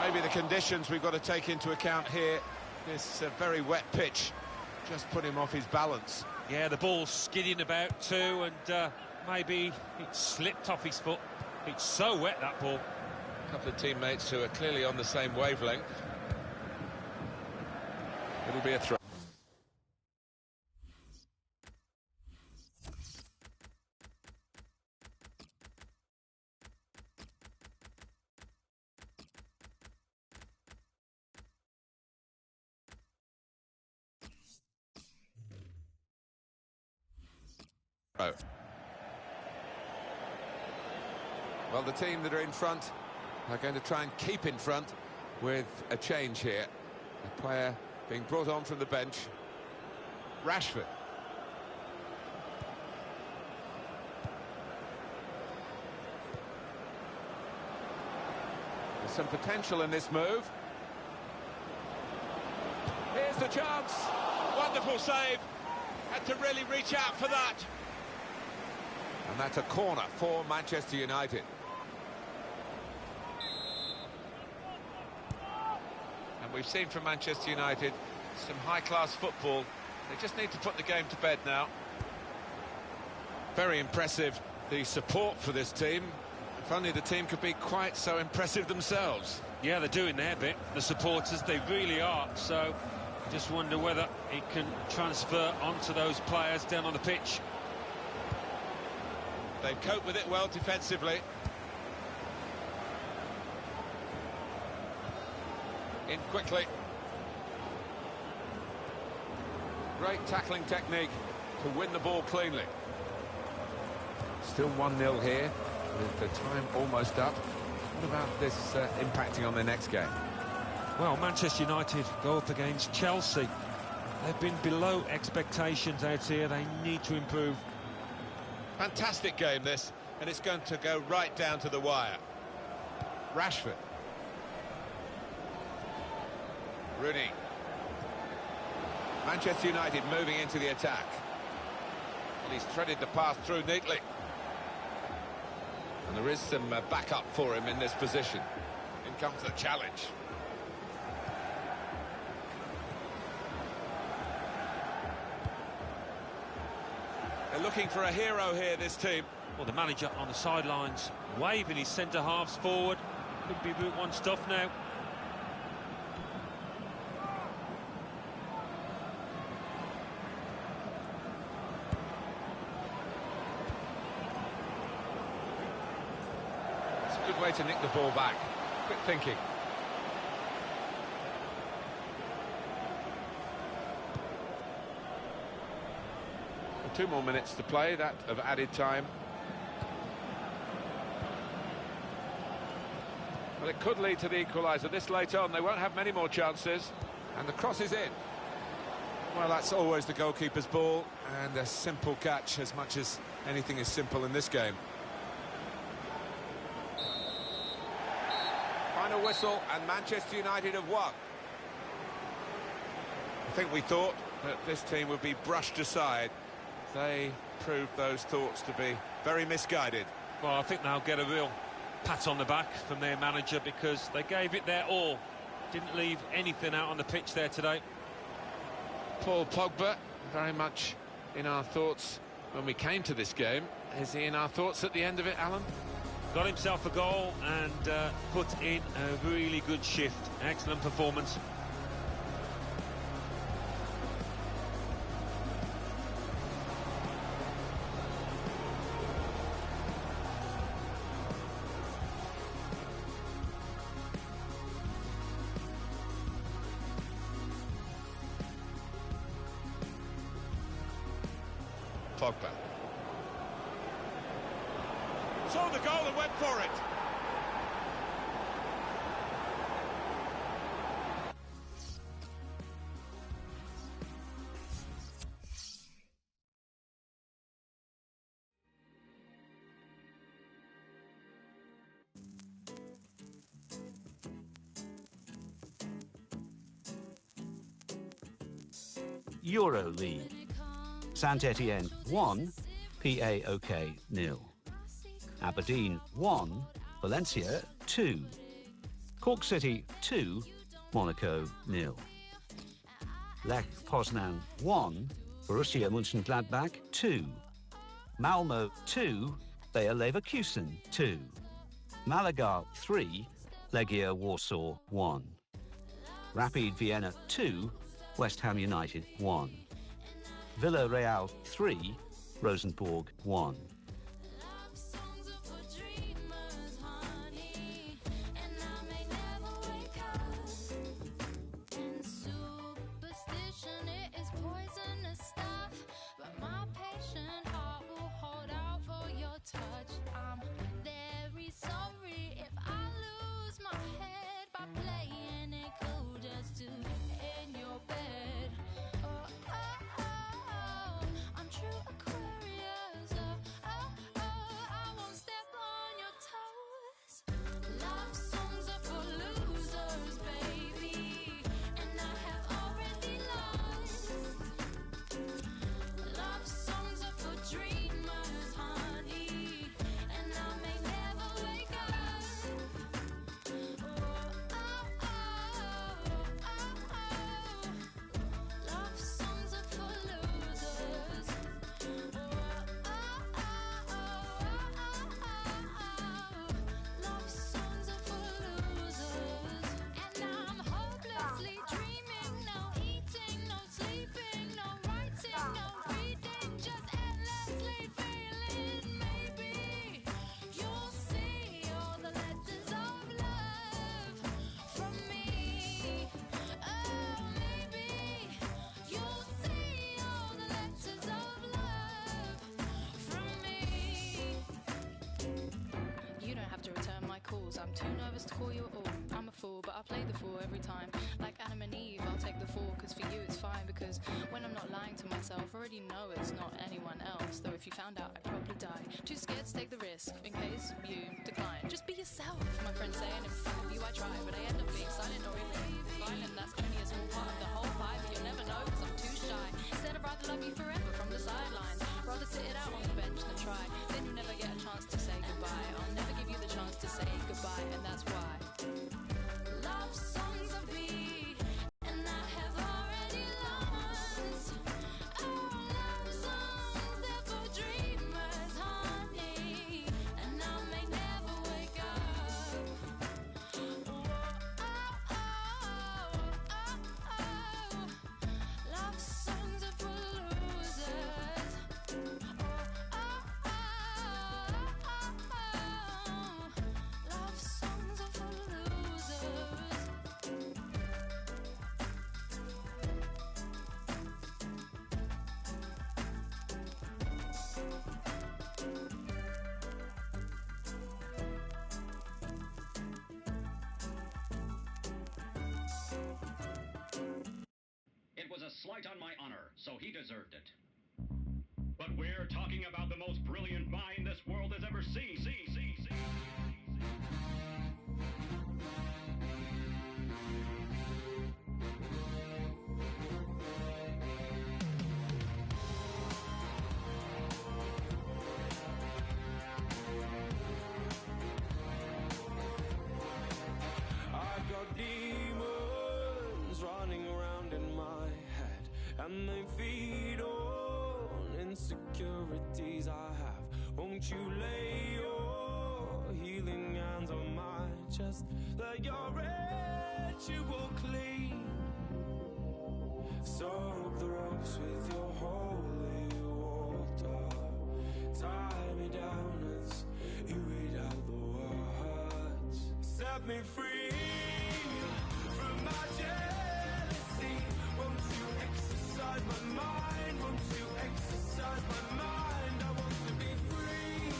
Speaker 3: Maybe the conditions we've got to take into account here. This very wet pitch just put him off his balance.
Speaker 2: Yeah, the ball's skidding about too, and maybe it slipped off his foot. It's so wet, that ball.
Speaker 3: A couple of teammates who are clearly on the same wavelength. It'll be a throw. Well, the team that are in front are going to try and keep in front with a change here. A player being brought on from the bench. Rashford. There's some potential in this move. Here's the chance. Wonderful save. Had to really reach out for that. And that's a corner for Manchester United. And we've seen from Manchester United some high-class football. They just need to put the game to bed now. Very impressive, the support for this team. If only the team could be quite so impressive themselves.
Speaker 2: Yeah, they're doing their bit, the supporters, they really are. So, just wonder whether it can transfer onto those players down on the pitch.
Speaker 3: They've coped with it well defensively. In quickly. Great tackling technique to win the ball cleanly. Still 1-0 here, with the time almost up. What about this impacting on their next game?
Speaker 2: Well, Manchester United go up against Chelsea. They've been below expectations out here. They need to improve.
Speaker 3: Fantastic game, this, and it's going to go right down to the wire. Rashford. Rooney. Manchester United moving into the attack. Well, he's threaded the pass through neatly. And there is some backup for him in this position. In comes the challenge. They're looking for a hero here, this team.
Speaker 2: Well, the manager on the sidelines waving his centre-halves forward. Could be Route 1 stuff now.
Speaker 3: It's a good way to nick the ball back. Quick thinking. Two more minutes to play, that of added time. Well, it could lead to the equaliser. This late on, they won't have many more chances. And the cross is in.
Speaker 8: Well, that's always the goalkeeper's ball, and a simple catch as much as anything is simple in this game.
Speaker 3: Final whistle, and Manchester United have won.
Speaker 8: I think we thought that this team would be brushed aside. They proved those thoughts to be very misguided.
Speaker 2: Well, I think they'll get a real pat on the back from their manager because they gave it their all. Didn't leave anything out on the pitch there today.
Speaker 3: Paul Pogba, very much in our thoughts when we came to this game. Is he in our thoughts at the end of it, Alan?
Speaker 2: Got himself a goal and put in a really good shift. Excellent performance.
Speaker 3: Pogba.
Speaker 1: Saw the goal and went for it.
Speaker 6: Euro League. Saint-Étienne 1, PAOK 0. Aberdeen 1, Valencia 2. Cork City 2, Monaco 0. Lech Poznan 1, Borussia Mönchengladbach 2. Malmo 2, Bayer Leverkusen 2. Malaga 3, Legia Warsaw 1. Rapid Vienna 2, West Ham United 1. Villarreal 3, Rosenborg 1.
Speaker 9: I'm too nervous to call you at all. I'm a fool, but I play the fool every time. Like Adam and Eve, I'll take the fall, cause for you it's fine. Because when I'm not lying to myself, I already know it's not anyone else. Though if you found out, I'd probably die. Too scared to take the risk, in case you decline. Just be yourself, my friends say, and in front of you I try. But I end up being silent or even violent. That's only a small part of the whole vibe. You'll never know, cause I'm too shy. Instead I'd rather love you forever from the sidelines. Rather sit it out on the bench than try. Then you'll never get a chance to say goodbye. I'll never give you the chance to say goodbye, and that's why. Love songs are beat, and I have already lost. Oh, love songs, they're for dreamers, honey, and I may never wake up. Oh, oh, oh, oh, oh. Love songs are for losers. Oh, oh, oh.
Speaker 10: so he deserved it. But we're talking about the most brilliant mind this world has ever seen.
Speaker 7: I've got demons running around in my head, and they feed on insecurities I have. Won't you lay your healing hands on my chest? Let your ritual clean. Soak the ropes with your holy water. Tie me down as you read out the words. Set me free from my jealousy. Won't you exercise my mind? Won't you exercise my mind? I want to be free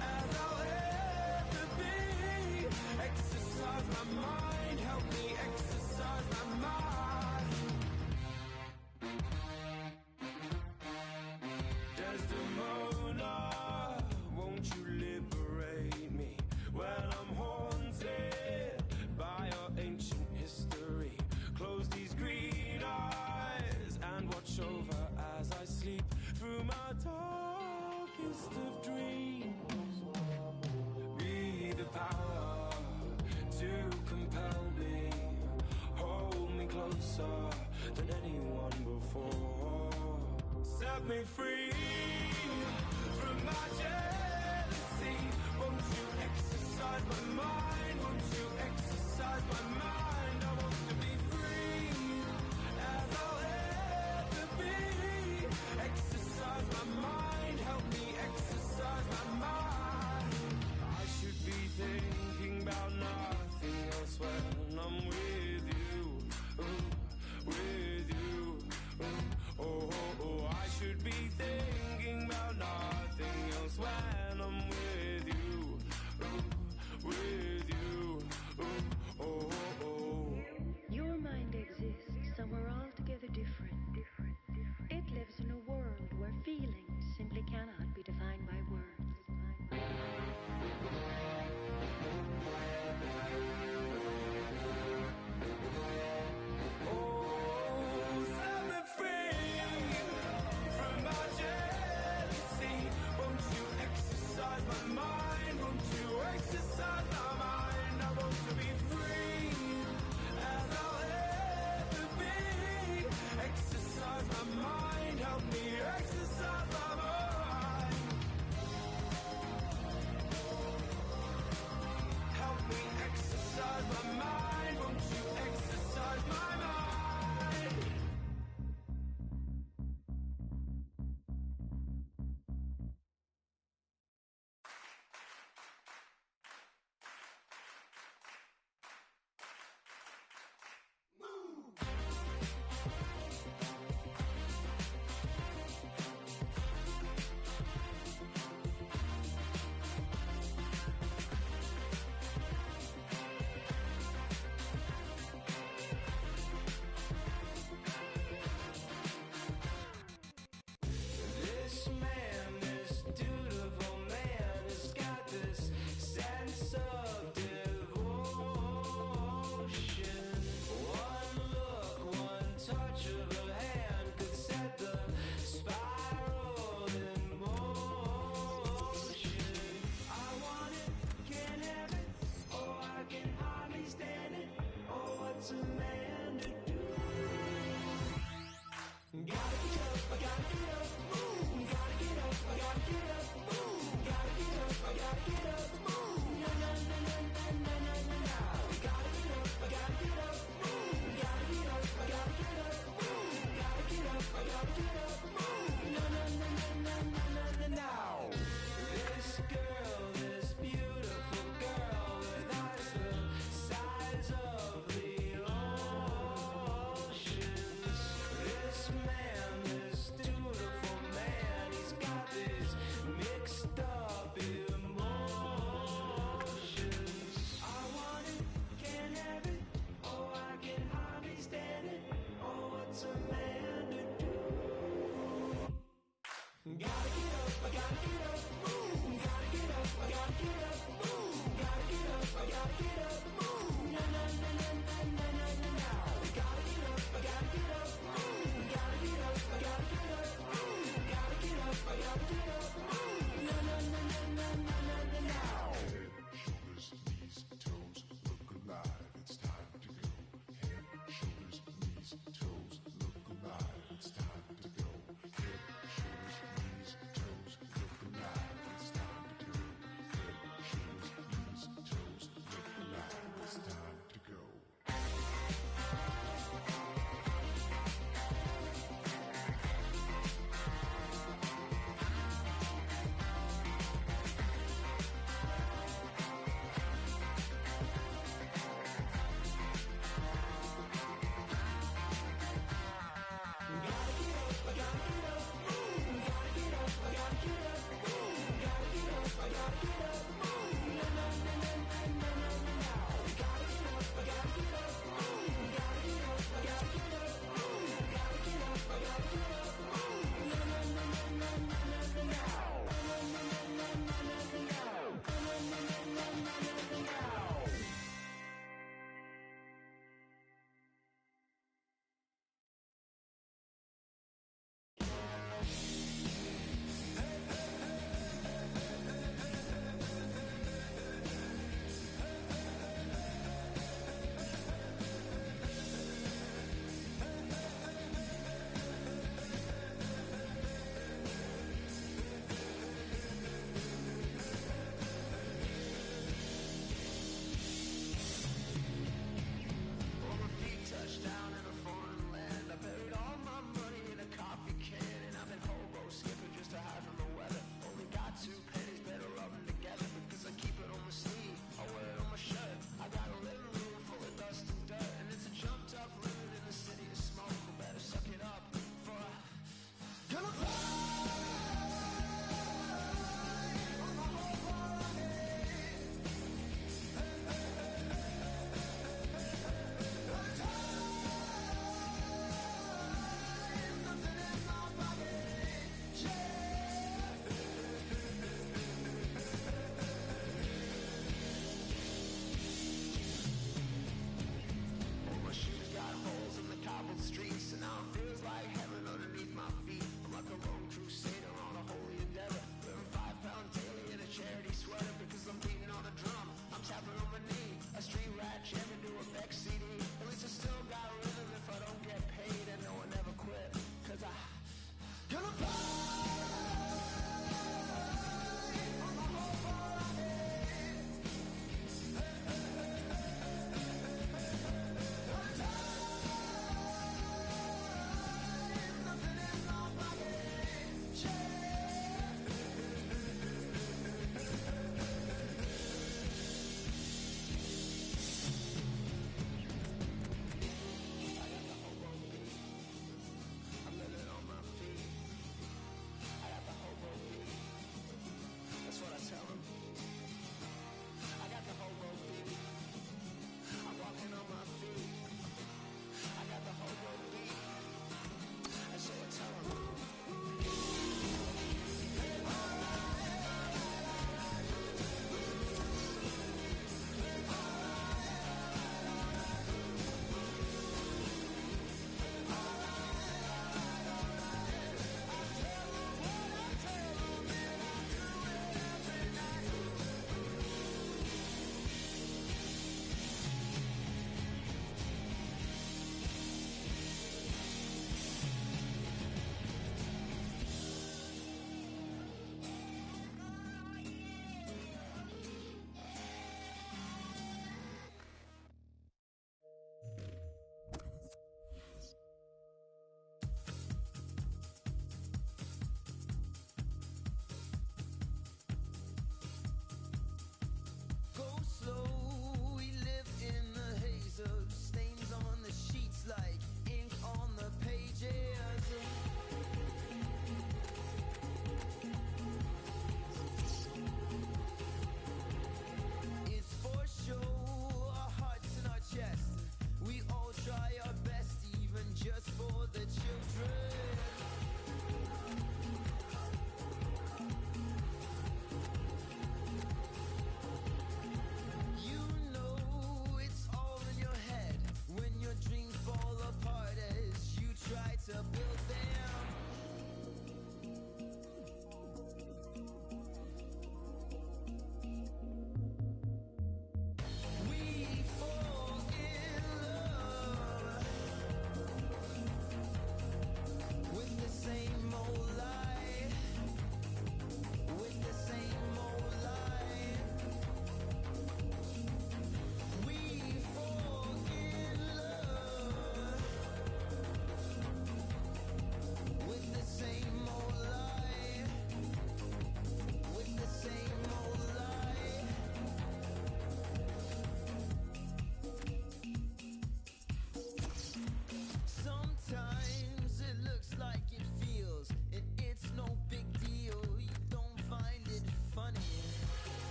Speaker 7: as I'll ever be. Exercise my mind, help me exercise my mind. Desdemona, won't you liberate me when I'm haunted by your ancient history? Close these green eyes and watch over as I sleep through my darkest of dreams. Be the power to compel me. Hold me closer than anyone before. Set me free from my jealousy. Won't you exercise my mind? Won't you exercise my mind? I want to be free as I'll ever be. Exercise my mind, help me exercise my mind. I should be thinking about nothing else when I'm with you, with you. Oh, I should be thinking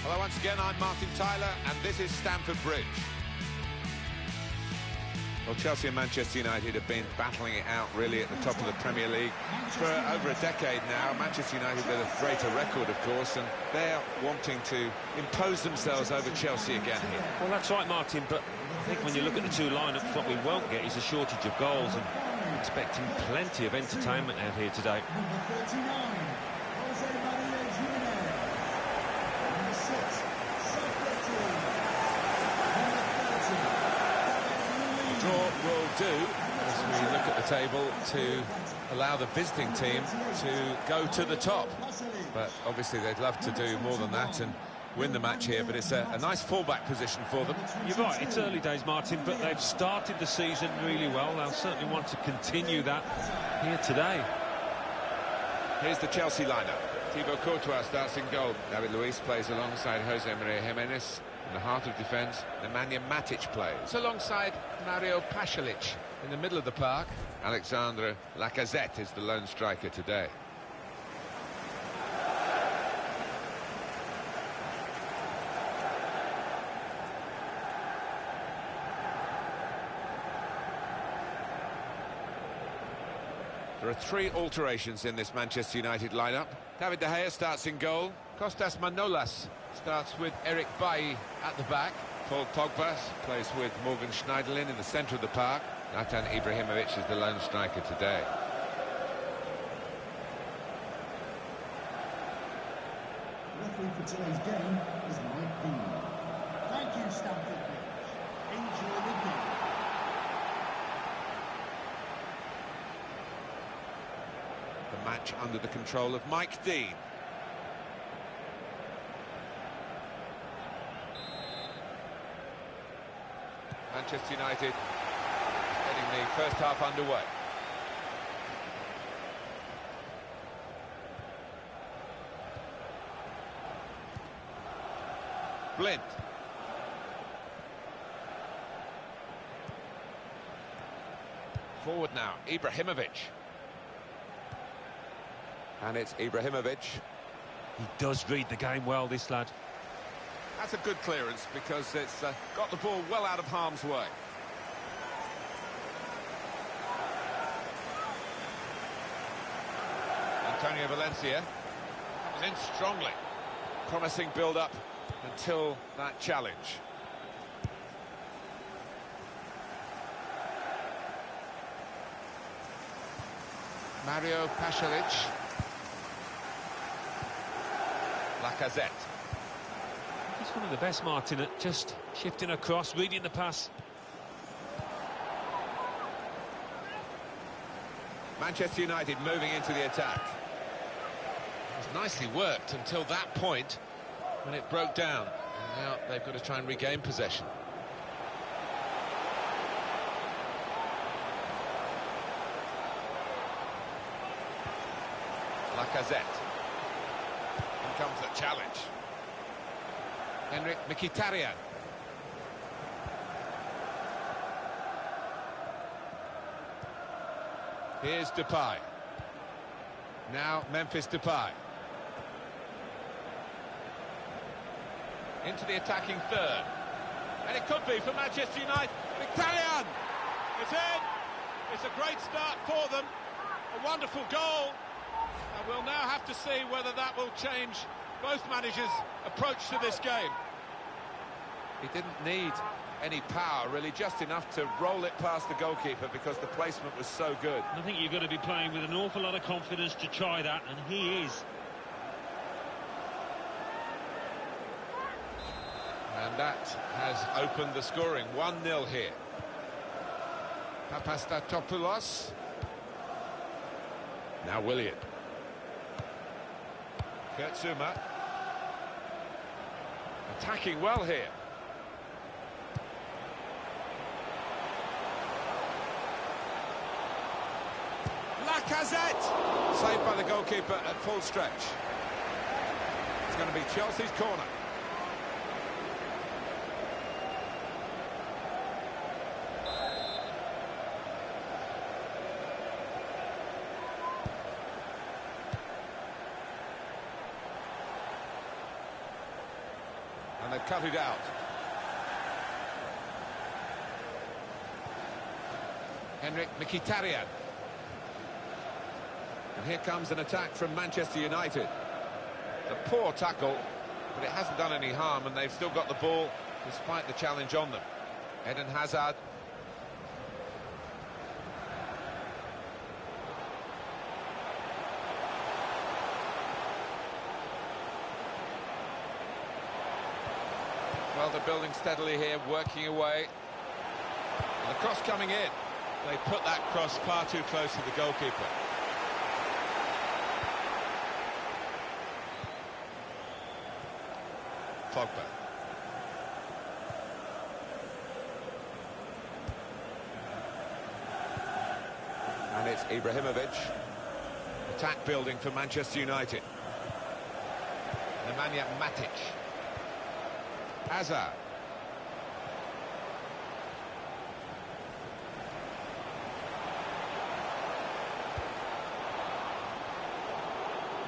Speaker 8: Hello once again, I'm Martin Tyler, and this is Stamford Bridge. Well, Chelsea and Manchester United have been battling it out really at the top of the Premier League for over a decade now. Manchester United with a greater record, of course, and they're wanting to impose themselves over Chelsea again here.
Speaker 2: Well, that's right, Martin, but I think when you look at the two lineups, what we won't get is a shortage of goals, and I'm expecting plenty of entertainment out here today.
Speaker 4: Number 39, Jose Maria Jimenez. Number 6, Socrates. Number 30.
Speaker 8: Draw will do, as we look at the table, to allow the visiting team to go to the top. But obviously they'd love to do more than that and win the match here, but it's a nice fallback position for them.
Speaker 2: You're right, it's early days, Martin, but they've started the season really well. They'll certainly want to continue that here today.
Speaker 8: Here's the Chelsea lineup. Thibaut Courtois starts in goal. David Luiz plays alongside Jose Maria Jimenez. In the heart of defence, Nemanja Matic plays alongside Mario Pasalic in the middle of the park. Alexandre Lacazette is the lone striker today. There are 3 alterations in this Manchester United lineup. David De Gea starts in goal. Kostas Manolas starts with Eric Bailly at the back. Paul Pogba plays with Morgan Schneiderlin in the centre of the park. Zlatan Ibrahimovic is the lone striker today.
Speaker 4: Referee for today's game is Mike Dean. Thank you, Stamford Bridge. Enjoy the game.
Speaker 8: The match under the control of Mike Dean. Manchester United getting the first half underway. Blind. Forward now, Ibrahimovic. And it's Ibrahimovic.
Speaker 2: He does read the game well, this lad.
Speaker 8: That's a good clearance because it's got the ball well out of harm's way. Antonio Valencia comes in strongly. Promising build-up until that challenge. Mario Pasalic. Lacazette.
Speaker 2: He's one of the best, Martin, at just shifting across, reading the pass.
Speaker 8: Manchester United moving into the attack. It was nicely worked until that point when it broke down. And now they've got to try and regain possession. Lacazette. In comes the challenge. Henrik Mkhitaryan. Here's Depay. Now Memphis Depay. Into the attacking third. And it could be for Manchester United. Mkhitaryan! It's in! It's a great start for them. A wonderful goal. And we'll now have to see whether that will change both managers' approach to this game. He didn't need any power, really, just enough to roll it past the goalkeeper because the placement was so good.
Speaker 2: I think you've got to be playing with an awful lot of confidence to try that, and he is.
Speaker 8: And that has opened the scoring. 1-0 here. Papastatopoulos. Now Willian. Kurtzuma. Attacking well here. Lacazette! Saved by the goalkeeper at full stretch. It's going to be Chelsea's corner.
Speaker 3: And they've cut it out. Mkhitaryan. And here comes an attack from Manchester United. A poor tackle, but it hasn't done any harm, and they've still got the ball despite the challenge on them. Eden Hazard. Well, they're building steadily here, working away. And the cross coming in. They put that cross far too close to the goalkeeper. Pogba. And it's Ibrahimovic. Attack building for Manchester United. Nemanja Matic. Hazard.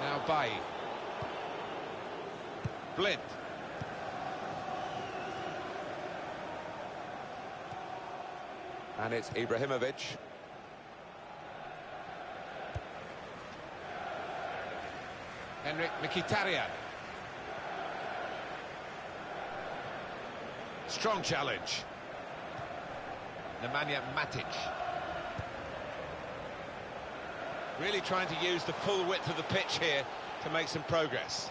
Speaker 3: Now Bailly. Blind. And it's Ibrahimovic. Mkhitaryan. Strong challenge. Nemanja Matic. Really trying to use the full width of the pitch here to make some progress.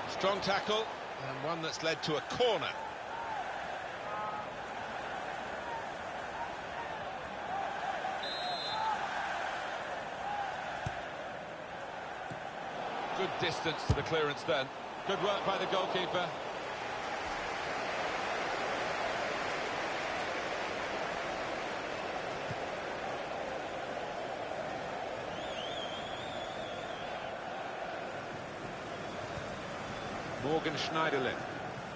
Speaker 3: Strong tackle, and one that's led to a corner. Good distance to the clearance then.
Speaker 1: Good work by the goalkeeper.
Speaker 3: Morgan Schneiderlin.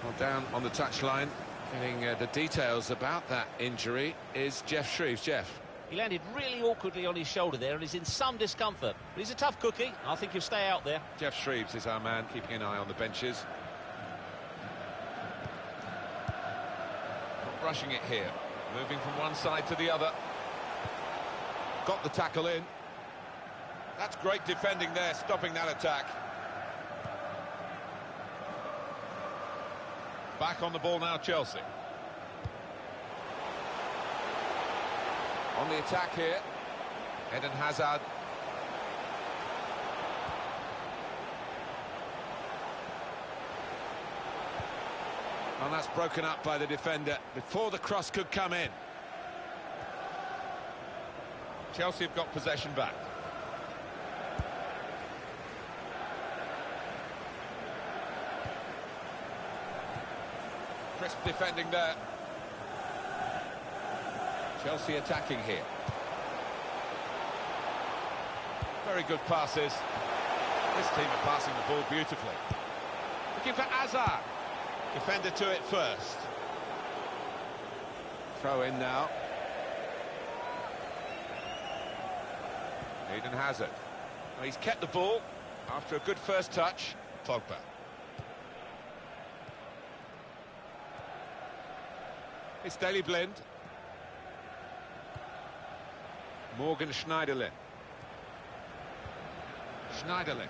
Speaker 3: Well, down on the touchline, getting the details about that injury is Jeff Shreves. Jeff.
Speaker 11: He landed really awkwardly on his shoulder there and is in some discomfort. But he's a tough cookie. I think he'll stay out there.
Speaker 3: Jeff Shreves is our man, keeping an eye on the benches. Not rushing it here. Moving from one side to the other. Got the tackle in. That's great defending there, stopping that attack. Back on the ball now, Chelsea. On the attack here, Eden Hazard. And that's broken up by the defender before the cross could come in. Chelsea have got possession back. Crisp defending there. Chelsea attacking here. Very good passes. This team are passing the ball beautifully. Looking for Hazard. Defender to it first. Throw in now. Eden Hazard. Well, he's kept the ball after a good first touch. Pogba. It's Daley Blind. Morgan Schneiderlin. Schneiderlin.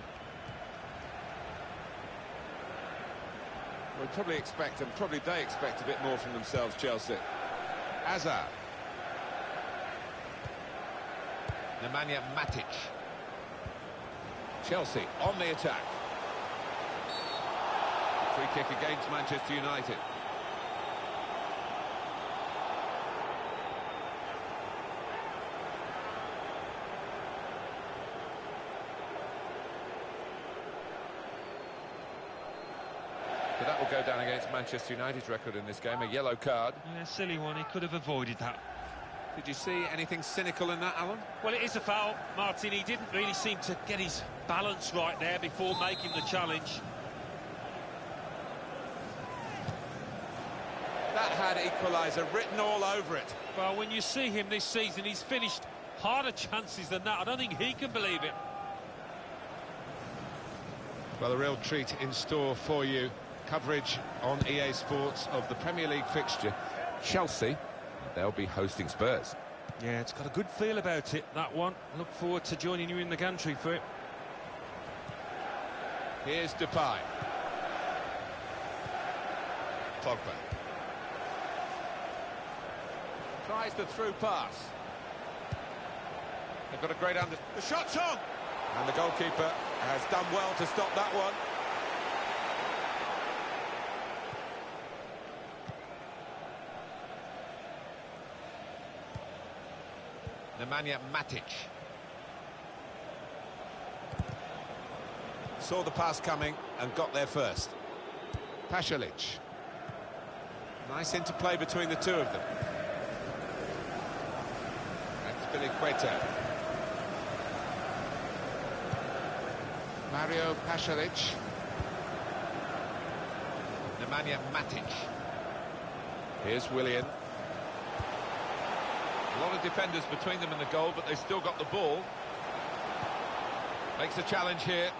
Speaker 3: We'll probably expect, and probably they expect a bit more from themselves, Chelsea. Hazard. Nemanja Matic. Chelsea on the attack. Free kick against Manchester United. So that will go down against Manchester United's record in this game, a yellow card.
Speaker 2: Yeah, silly one, he could have avoided that.
Speaker 3: Did you see anything cynical in that, Alan?
Speaker 2: Well, it is a foul, Martin. He didn't really seem to get his balance right there before making the challenge.
Speaker 3: That had equaliser written all over it.
Speaker 2: Well, when you see him this season, he's finished harder chances than that. I don't think he can believe it.
Speaker 3: Well, a real treat in store for you. Coverage on EA Sports of the Premier League fixture. Chelsea, they'll be hosting Spurs.
Speaker 2: Yeah, it's got a good feel about it, that one. Look forward to joining you in the gantry for it.
Speaker 3: Here's Depay. Pogba. Tries the through pass. They've got a great under... The shot's on! And the goalkeeper has done well to stop that one. Nemanja Matic. Saw the pass coming and got there first. Pasalic. Nice interplay between the two of them. That's Biliqueta. Mario Pasalic. Nemanja Matic. Here's Willian. A lot of defenders between them and the goal, but they still got the ball. Makes a challenge here.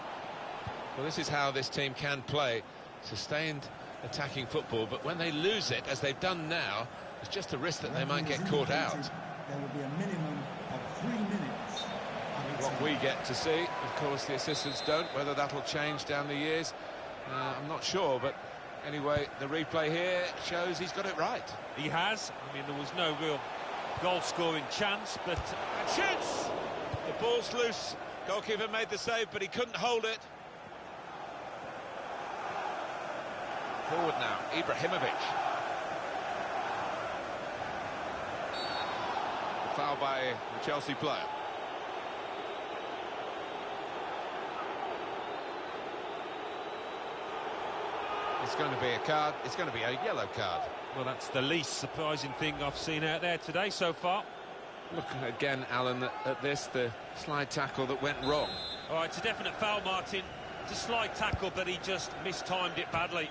Speaker 3: Well, this is how this team can play. Sustained attacking football, but when they lose it, as they've done now, it's just a risk that they might get caught out.
Speaker 4: There will be a minimum of 3 minutes.
Speaker 3: What we get to see, of course, the assistants don't. Whether that'll change down the years, I'm not sure, but anyway, the replay here shows he's got it right.
Speaker 2: He has. I mean, there was no real goal-scoring chance, but...
Speaker 3: And shoots! The ball's loose. Goalkeeper made the save, but he couldn't hold it. Forward now, Ibrahimovic. The foul by the Chelsea player. It's going to be a card. It's going to be a yellow card.
Speaker 2: Well, that's the least surprising thing I've seen out there today so far.
Speaker 3: Look again, Alan, at this, the slide tackle that went wrong.
Speaker 2: All right, it's a definite foul, Martin. It's a slide tackle, but he just mistimed it badly.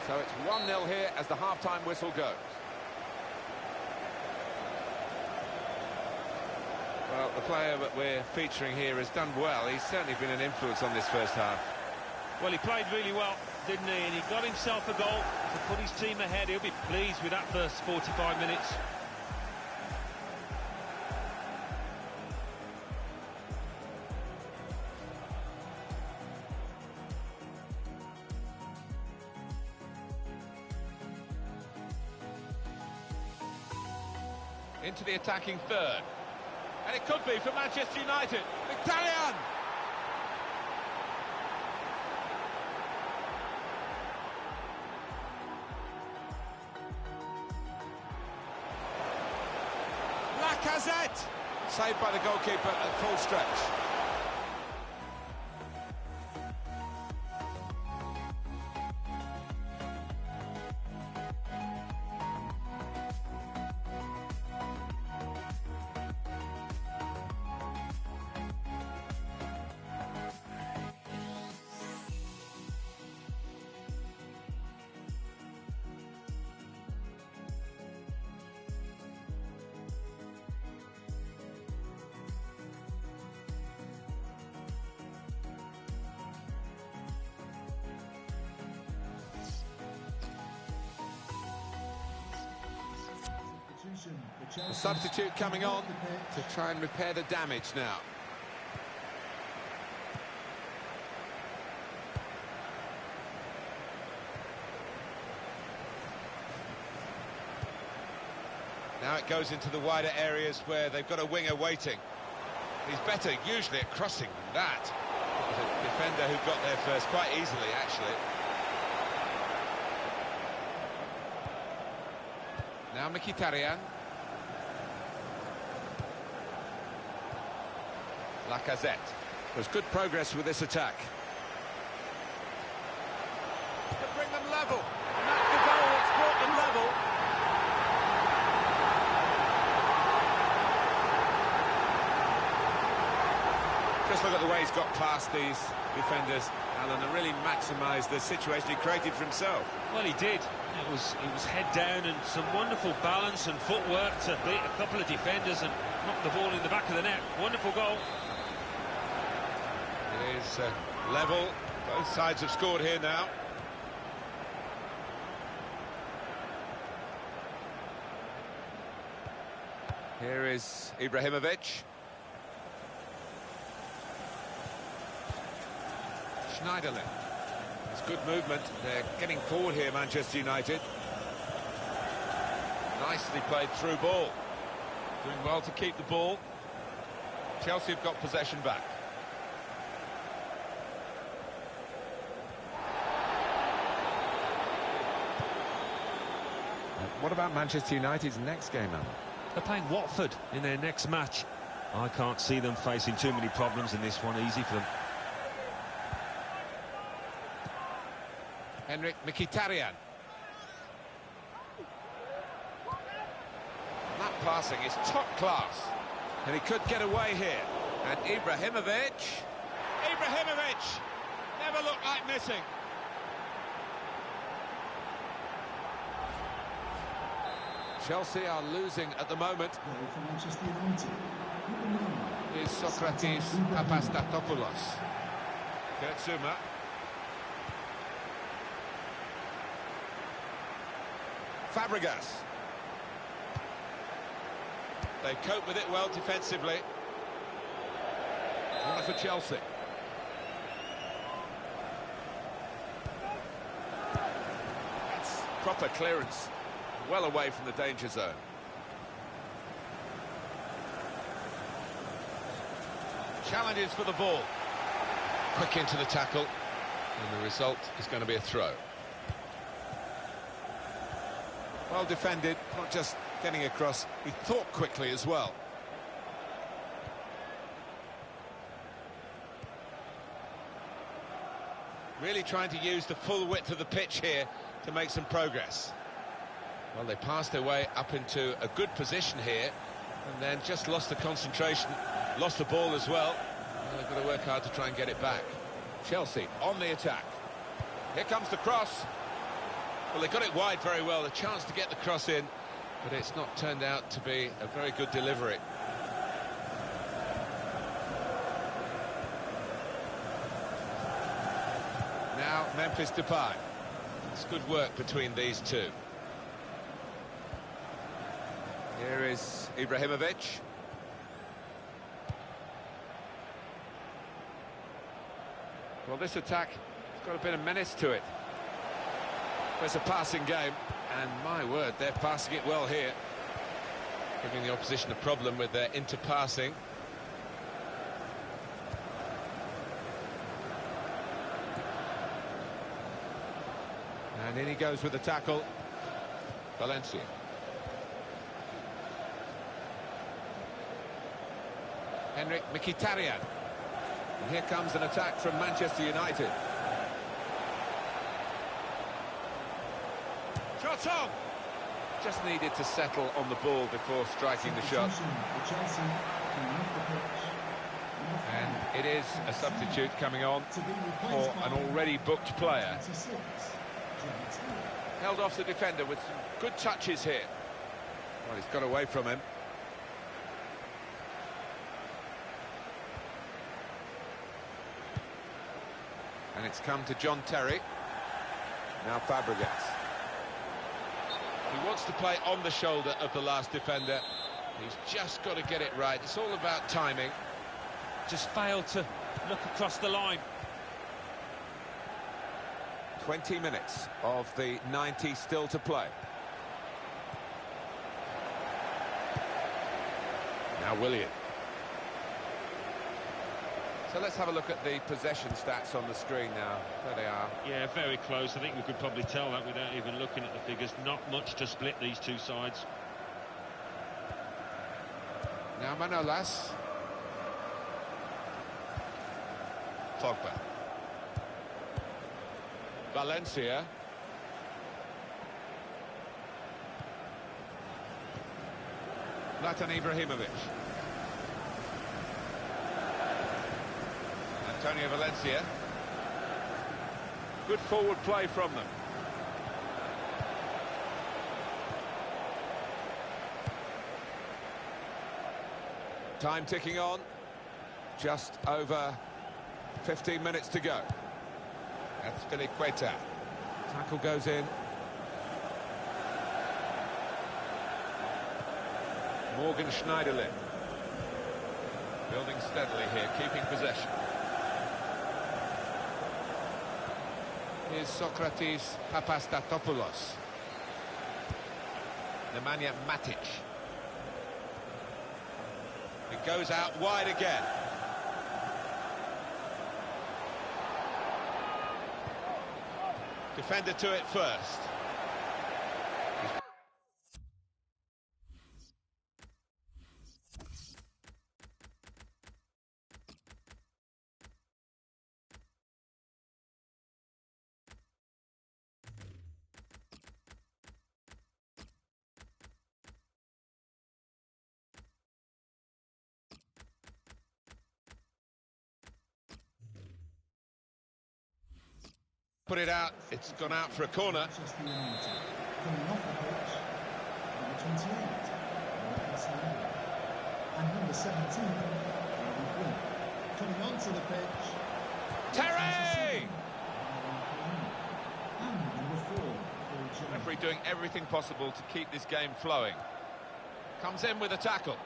Speaker 3: So it's 1-0 here as the half-time whistle goes. Well, the player that we're featuring here has done well. He's certainly been an influence on this first half.
Speaker 2: Well, he played really well, didn't he? And he got himself a goal to put his team ahead. He'll be pleased with that first 45 minutes.
Speaker 3: Into the attacking third. And it could be for Manchester United. Italian! Lacazette! Saved by the goalkeeper at full stretch. The substitute coming on to try and repair the damage now. Now it goes into the wider areas where they've got a winger waiting. He's better usually at crossing than that. It was a defender who got there first quite easily, actually. Now Mkhitaryan. Lacazette. There's good progress with this attack. To bring them level. And that's the goal that's brought them level. Just look at the way he's got past these defenders, Alan, and really maximised the situation he created for himself.
Speaker 2: Well, he did. It was head down and some wonderful balance and footwork to beat a couple of defenders and knock the ball in the back of the net. Wonderful goal.
Speaker 3: is level. Both sides have scored here now. Here is Ibrahimovic. Schneiderlin. It's good movement. They're getting forward here, Manchester United. Nicely played through ball. Doing well to keep the ball. Chelsea have got possession back. What about Manchester United's next game, Alan?
Speaker 2: They're playing Watford in their next match. I can't see them facing too many problems in this one. Easy for them.
Speaker 3: Henrik Mkhitaryan. That passing is top class. And he could get away here. And Ibrahimovic.
Speaker 1: Ibrahimovic never looked like missing.
Speaker 3: Chelsea are losing at the moment.
Speaker 4: For Manchester United.
Speaker 3: Is Socrates Papastatopoulos. Kurtzuma. Fabregas. They cope with it well defensively. Corner for Chelsea. That's proper clearance. Well away from the danger zone. Challenges for the ball. Quick into the tackle. And the result is going to be a throw. Well defended, not just getting across, he thought quickly as well. Really trying to use the full width of the pitch here to make some progress. Well, they passed their way up into a good position here and then just lost the concentration, lost the ball as well. And they've got to work hard to try and get it back. Chelsea on the attack. Here comes the cross. Well, they got it wide very well, a chance to get the cross in, but it's not turned out to be a very good delivery. Now Memphis Depay. It's good work between these two. Here is Ibrahimovic. Well, this attack has got a bit of menace to it. It's a passing game, and my word, they're passing it well here. Giving the opposition a problem with their inter-passing. And in he goes with the tackle. Valencia. Henrik Mkhitaryan. And here comes an attack from Manchester United. Shot on! Just needed to settle on the ball before striking the shot. And it is a substitute coming on for an already booked player. Held off the defender with some good touches here. Well, he's got away from him. And it's come to John Terry. Now Fabregas. He wants to play on the shoulder of the last defender. He's just got to get it right. It's all about timing.
Speaker 2: Just failed to look across the line.
Speaker 3: 20 minutes of the 90 still to play. Now Willian. So let's have a look at the possession stats on the screen now. There they are.
Speaker 2: Yeah, very close. I think we could probably tell that without even looking at the figures. Not much to split these two sides.
Speaker 3: Now Manolas. Pogba. Valencia. Zlatan Ibrahimovic. Antonio Valencia. Good forward play from them. Time ticking on. Just over 15 minutes to go. That's Filiqueta. Tackle goes in. Morgan Schneiderlin. Building steadily here, keeping possession. Here's Socrates Papastatopoulos. Nemanja Matic. It goes out wide again. Defender to it first. Put it out, it's gone out for a corner.
Speaker 4: Manchester United. Coming off the pitch, number 28, Alexander. And number 17, David Blake. Coming onto the pitch,
Speaker 3: Terry!
Speaker 4: and number 4, Paul Jones.
Speaker 3: Referee doing everything possible to keep this game flowing. Comes in with a tackle.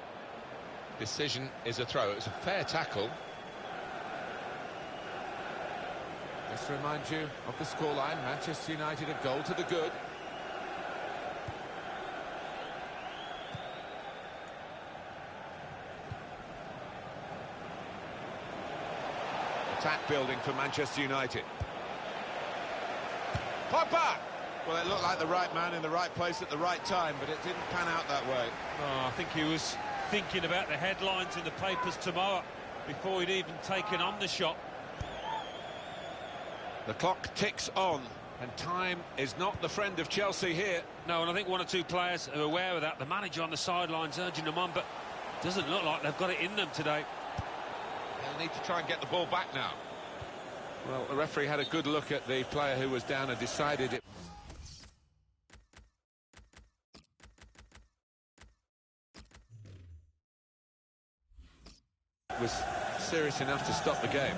Speaker 3: Decision is a throw. It was a fair tackle. Just to remind you of the scoreline, Manchester United a goal to the good. Attack building for Manchester United. Pogba! Well, it looked like the right man in the right place at the right time, but it didn't pan out that way.
Speaker 2: Oh, I think he was thinking about the headlines in the papers tomorrow before he'd even taken on the shot.
Speaker 3: The clock ticks on, and time is not the friend of Chelsea here.
Speaker 2: No, and I think one or two players are aware of that. The manager on the sidelines urging them on, but it doesn't look like they've got it in them today.
Speaker 3: They'll need to try and get the ball back now. Well, the referee had a good look at the player who was down and decided it was serious enough to stop the game.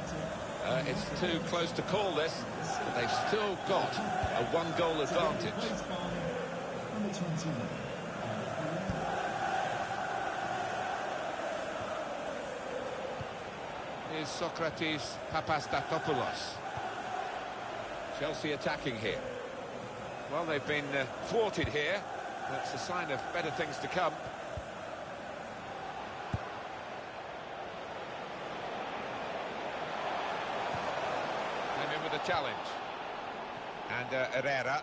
Speaker 3: It's too close to call this, but they've still got a one-goal advantage.
Speaker 4: Number 29.
Speaker 3: Here's Socrates Papastatopoulos. Chelsea attacking here. Well, they've been thwarted here. That's a sign of better things to come. With a challenge. And Herrera.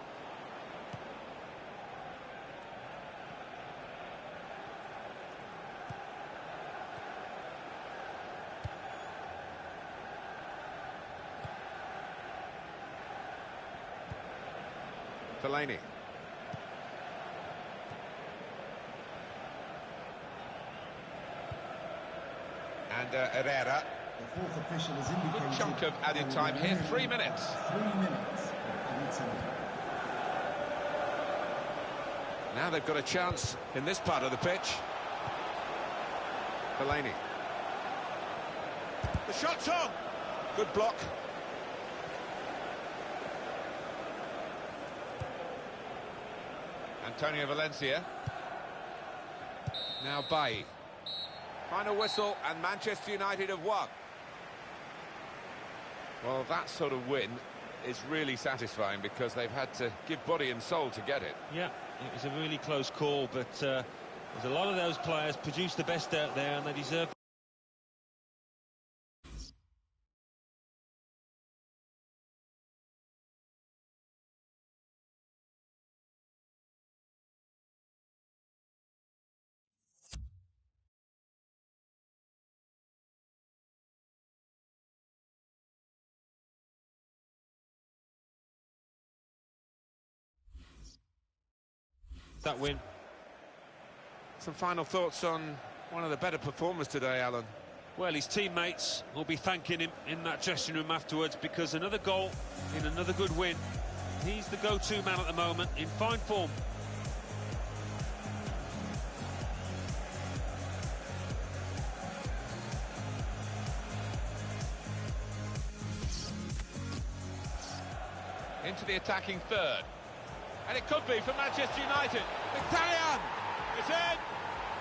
Speaker 3: Fellaini. And Herrera.
Speaker 4: The fourth official has indicated
Speaker 3: Good chunk of added time here, 3 minutes.
Speaker 4: 3 minutes of added time.
Speaker 3: Now they've got a chance in this part of the pitch. Fellaini. The shot's on. Good block. Antonio Valencia. Now Bailly. Final whistle and Manchester United have won. Well, that sort of win is really satisfying because they've had to give body and soul to get it.
Speaker 2: Yeah, it was a really close call, but there's a lot of those players produced the best out there and they deserve. That win.
Speaker 3: Some final thoughts on one of the better performers today, Alan.
Speaker 2: Well, his teammates will be thanking him in that dressing room afterwards because another goal in another good win. He's the go-to man at the moment, in fine form.
Speaker 3: into the attacking third.
Speaker 1: And it could be for Manchester United. Mkhitaryan is in.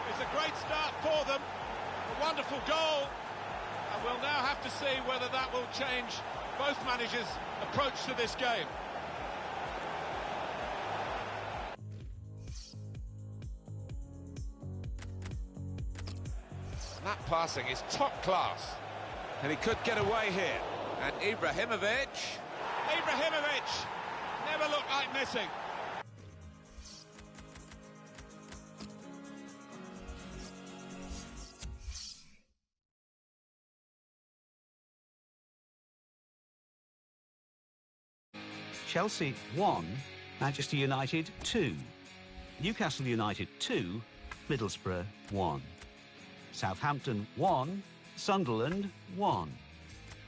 Speaker 1: It's a great start for them. A wonderful goal. And we'll now have to see whether that will change both managers' approach to this game.
Speaker 3: And that passing is top class. And he could get away here. And Ibrahimovic
Speaker 1: never looked like missing.
Speaker 6: Chelsea 1, Manchester United 2, Newcastle United 2, Middlesbrough 1, Southampton 1, Sunderland 1,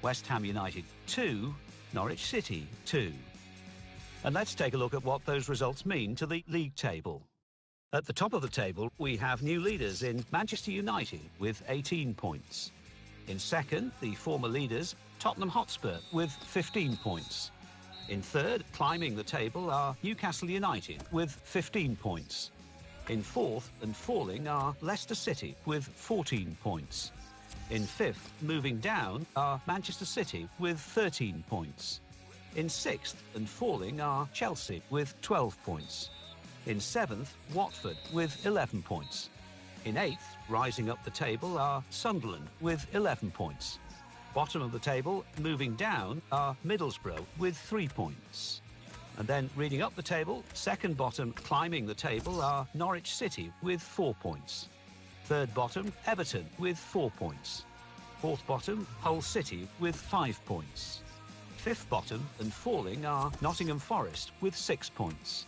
Speaker 6: West Ham United 2, Norwich City 2. And let's take a look at what those results mean to the league table. At the top of the table, we have new leaders in Manchester United with 18 points. In second, the former leaders, Tottenham Hotspur with 15 points. In third, climbing the table, are Newcastle United with 15 points. In fourth and falling are Leicester City with 14 points. In fifth, moving down, are Manchester City with 13 points. In sixth and falling are Chelsea with 12 points. In seventh, Watford with 11 points. In eighth, rising up the table, are Sunderland with 11 points. Bottom of the table, moving down, are Middlesbrough with 3 points. And then reading up the table, second bottom climbing the table are Norwich City with 4 points. Third bottom, Everton with 4 points. Fourth bottom, Hull City with 5 points. Fifth bottom and falling are Nottingham Forest with 6 points.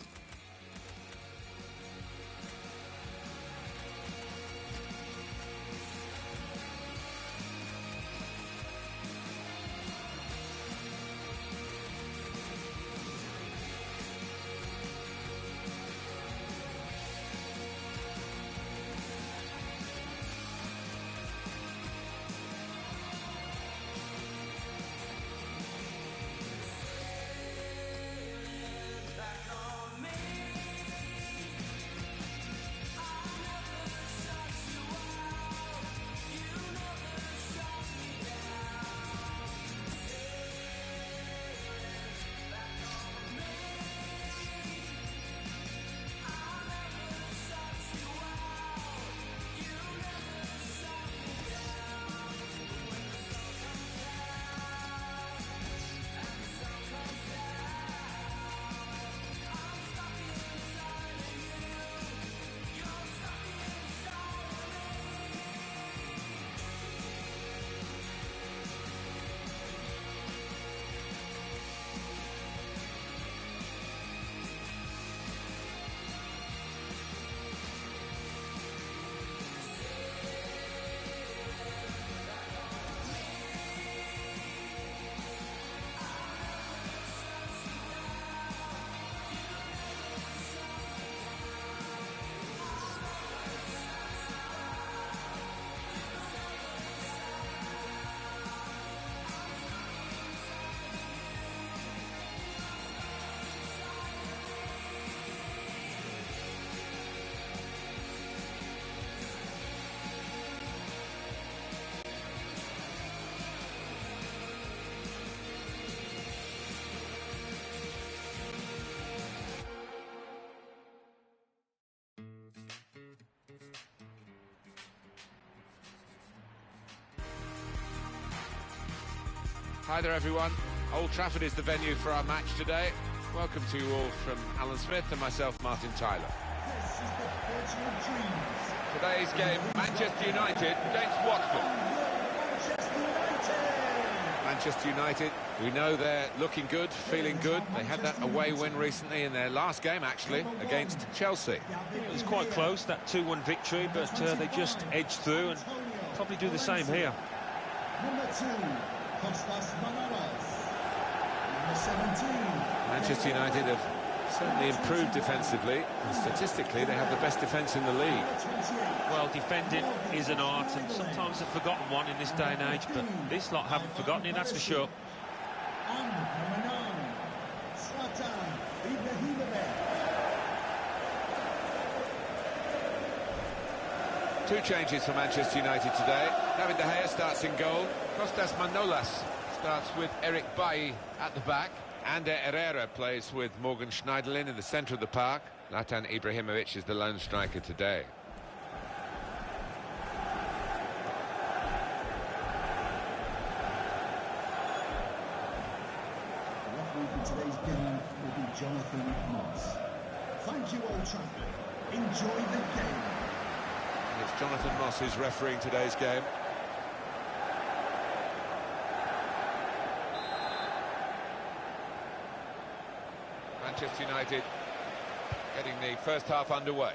Speaker 3: Hi there everyone, Old Trafford is the venue for our match today. Welcome to you all from Alan Smith and myself, Martin Tyler.
Speaker 4: This is the Portal of Dreams.
Speaker 3: Today's game, Manchester United against Watford. Manchester United, we know they're looking good, feeling good. They had that away win recently in their last game, actually, against Chelsea.
Speaker 2: It was quite close, that 2-1 victory, but they just edged through and probably do the same here.
Speaker 4: Number 2, Costas Manolas. Number 17.
Speaker 3: Manchester United have certainly improved defensively, and statistically they have the best defence in the league.
Speaker 2: Well, defending is an art, and sometimes a forgotten one in this day and age, but this lot haven't forgotten it, that's for sure.
Speaker 4: And number 9, Zlatan Ibrahimovic.
Speaker 3: Two changes for Manchester United today. David De Gea starts in goal. Kostas Manolas starts with Eric Bailly at the back. Ander Herrera plays with Morgan Schneiderlin in the centre of the park. Zlatan Ibrahimovic is the lone striker today.
Speaker 4: The referee for today's game will be Jonathan Moss. Thank you, Old Trafford. Enjoy the game.
Speaker 3: It's Jonathan Moss who's refereeing today's game. Manchester United getting the first half underway.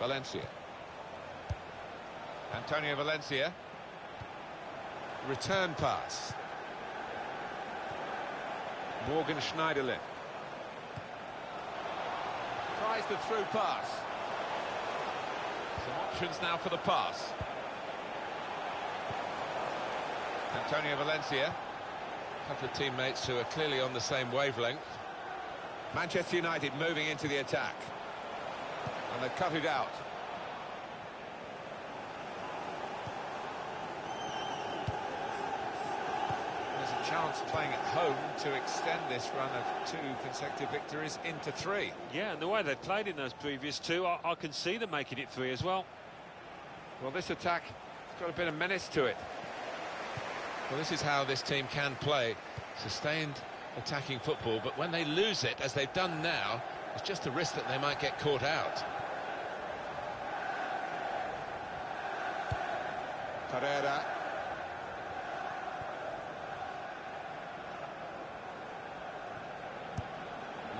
Speaker 3: Valencia. Antonio Valencia. Return pass. Morgan Schneiderlin. Tries the through pass. Some options now for the pass. Antonio Valencia. A couple of teammates who are clearly on the same wavelength. Manchester United moving into the attack. And they've cut it out. Chance playing at home to extend this run of 2 consecutive victories into 3.
Speaker 2: Yeah, and the way they've played in those previous 2, I can see them making it 3 as well.
Speaker 3: Well, this attack has got a bit of menace to it. Well, this is how this team can play. Sustained attacking football, but when they lose it, as they've done now, it's just a risk that they might get caught out. Pereira.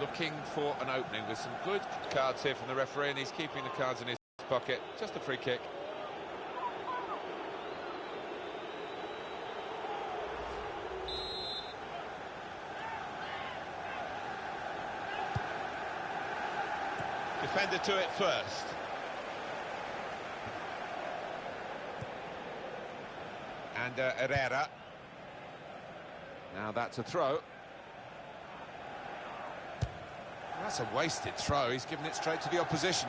Speaker 3: Looking for an opening with some good cards here from the referee, and he's keeping the cards in his pocket. Just a free kick. Defender to it first. And Herrera. Now that's a throw. That's a wasted throw. He's given it straight to the opposition.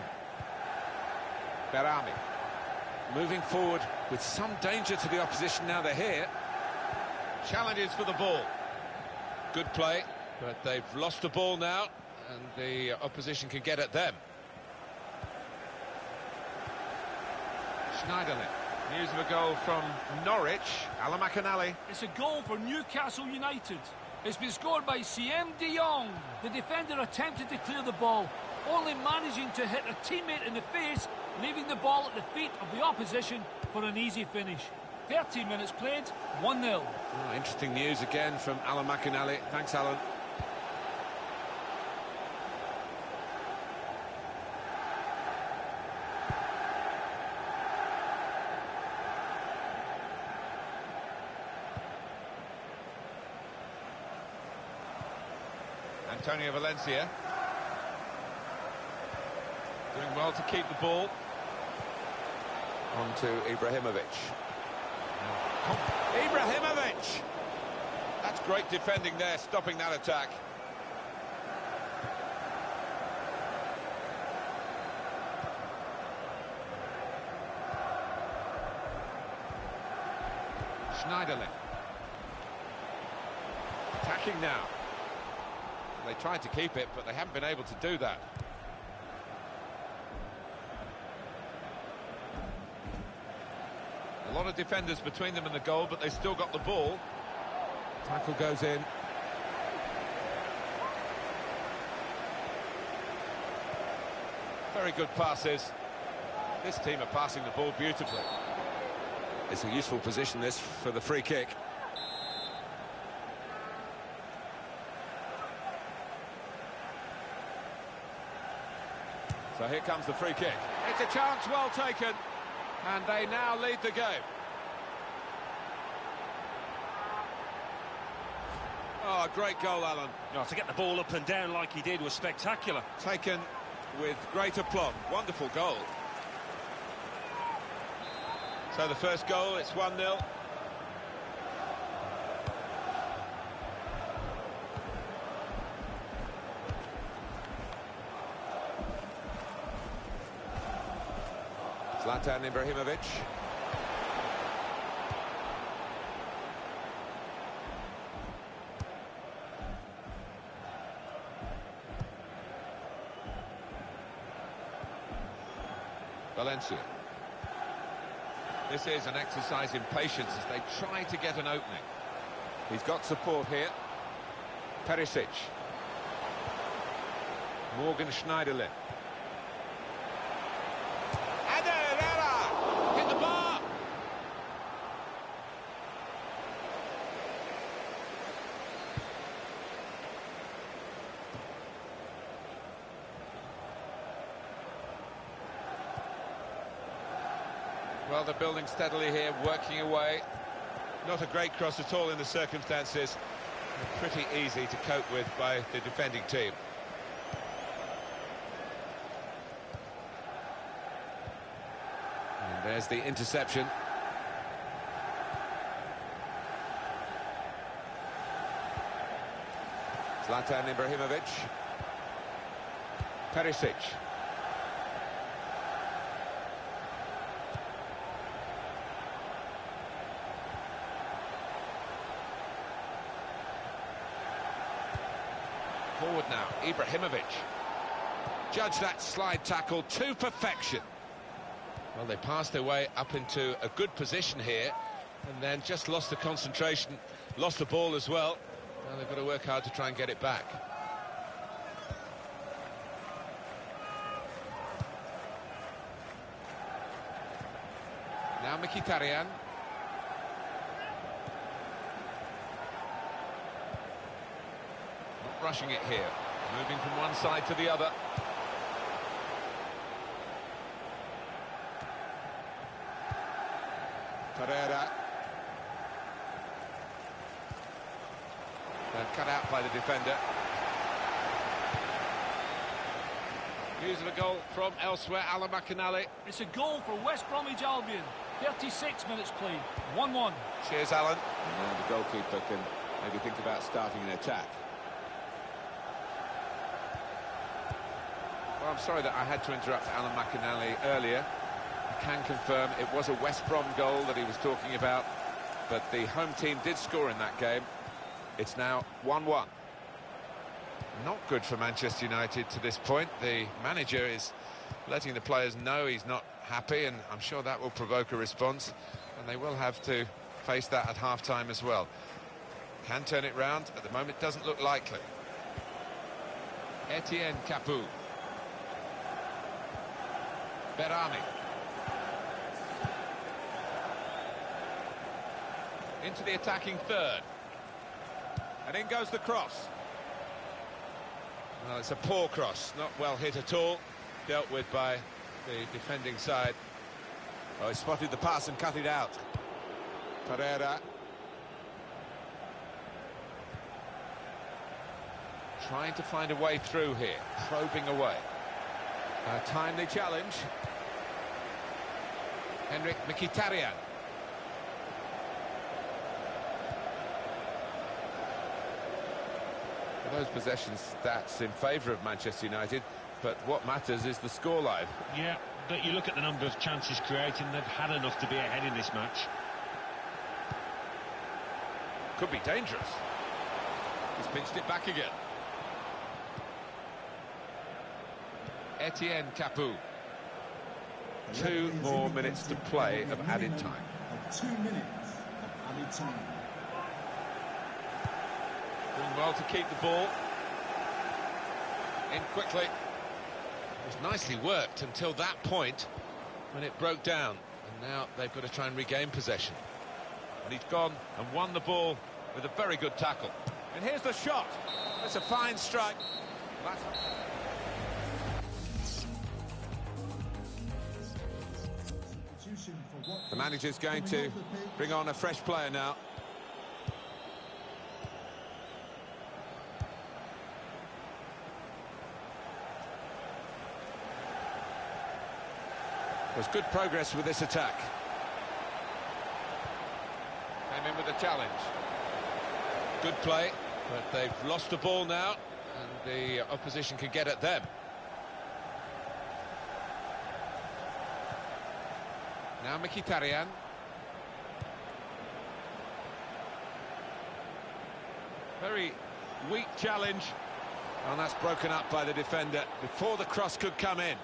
Speaker 3: Berami moving forward with some danger to the opposition now they're here. Challenges for the ball. Good play, but they've lost the ball now, and the opposition can get at them. Schneiderlin. News of a goal from Norwich. Alan McInally.
Speaker 5: It's a goal for Newcastle United. It's been scored by Siem de Jong. The defender attempted to clear the ball, only managing to hit a teammate in the face, leaving the ball at the feet of the opposition for an easy finish. 13 minutes played, 1-0.
Speaker 3: Oh, interesting news again from Alan McInally. Thanks, Alan. Antonio Valencia doing well to keep the ball. On to Ibrahimovic. Ibrahimovic! That's great defending there, stopping that attack. Schneiderlin. Attacking now. They tried to keep it, but they haven't been able to do that. A lot of defenders between them and the goal, but they still got the ball. Tackle goes in. Very good passes. This team are passing the ball beautifully. It's a useful position, this, for the free kick. So here comes the free kick. It's a chance well taken, and they now lead the game. Oh, a great goal, Alan.
Speaker 2: No, to get the ball up and down like he did was spectacular.
Speaker 3: Taken with great aplomb. Wonderful goal.
Speaker 1: So the first goal, it's 1-0.
Speaker 3: Zlatan Ibrahimovic. Valencia. This is an exercise in patience as they try to get an opening. He's got support here. Perisic. Morgan Schneiderlin.
Speaker 1: Hit the bar!
Speaker 3: Well, they're building steadily here, working away.
Speaker 1: Not a great cross at all in the circumstances. Pretty easy to cope with by the defending team.
Speaker 3: And there's the interception. Zlatan Ibrahimovic. Perisic. Forward now, Ibrahimovic. Judge that slide tackle to perfection. Well, they passed their way up into a good position here and then just lost the concentration, lost the ball as well. Well, they've got to work hard to try and get it back. Now Mkhitaryan. Not rushing it here, moving from one side to the other. Pereira. They're cut out by the defender.
Speaker 1: News of a goal from elsewhere, Alan McInally.
Speaker 5: It's a goal for West Bromwich Albion. 36 minutes played. 1-1.
Speaker 1: Cheers, Alan.
Speaker 3: And now the goalkeeper can maybe think about starting an attack. Well, I'm sorry that I had to interrupt Alan McInally earlier. I can confirm it was a West Brom goal that he was talking about, but the home team did score in that game. It's now 1-1. Not good for Manchester United to this point. The manager is letting the players know he's not happy, and I'm sure that will provoke a response, and they will have to face that at half-time as well. Can turn it round. At the moment, doesn't look likely. Etienne Capoue. Berami. Into the attacking third. And in goes the cross. Well, it's a poor cross, not well hit at all. Dealt with by the defending side. Oh, he spotted the pass and cut it out. Pereira. Trying to find a way through here, probing away. A timely challenge. Henrik Mkhitaryan. Those possession stats in favour of Manchester United, but what matters is the scoreline.
Speaker 2: Yeah, but you look at the number of chances created, and they've had enough to be ahead in this match.
Speaker 3: Could be dangerous.
Speaker 1: He's pinched it back again.
Speaker 3: Etienne Capoue. 2 more minutes to play of added time.
Speaker 4: 2 minutes of added time.
Speaker 1: Doing well to keep the ball. In quickly.
Speaker 3: It was nicely worked until that point when it broke down. And now they've got to try and regain possession. And he's gone and won the ball with a very good tackle. And here's the shot. That's a fine strike. The manager's going to bring on a fresh player now. There's good progress with this attack. Came in with a challenge. Good play, but they've lost the ball now, and the opposition can get at them. Now Mkhitaryan. Very weak challenge. And that's broken up by the defender before the cross could come in.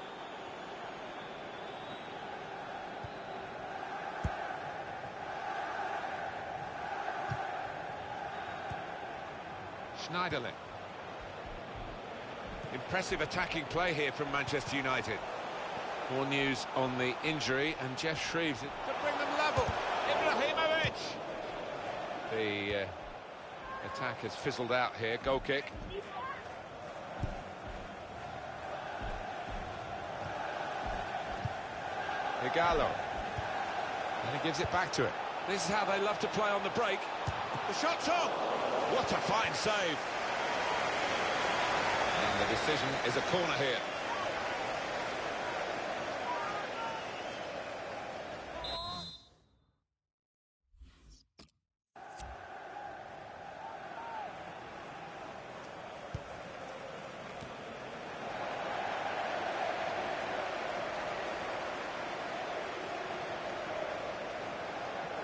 Speaker 3: Schneiderlin. Impressive attacking play here from Manchester United. More news on the injury, and Jeff Shreves to bring them level. Ibrahimovic. The attack has fizzled out here. Goal kick. Igalo. And he gives it back to it. This is how they love to play on the break. The shot's on. What a fine save. And the decision is a corner here.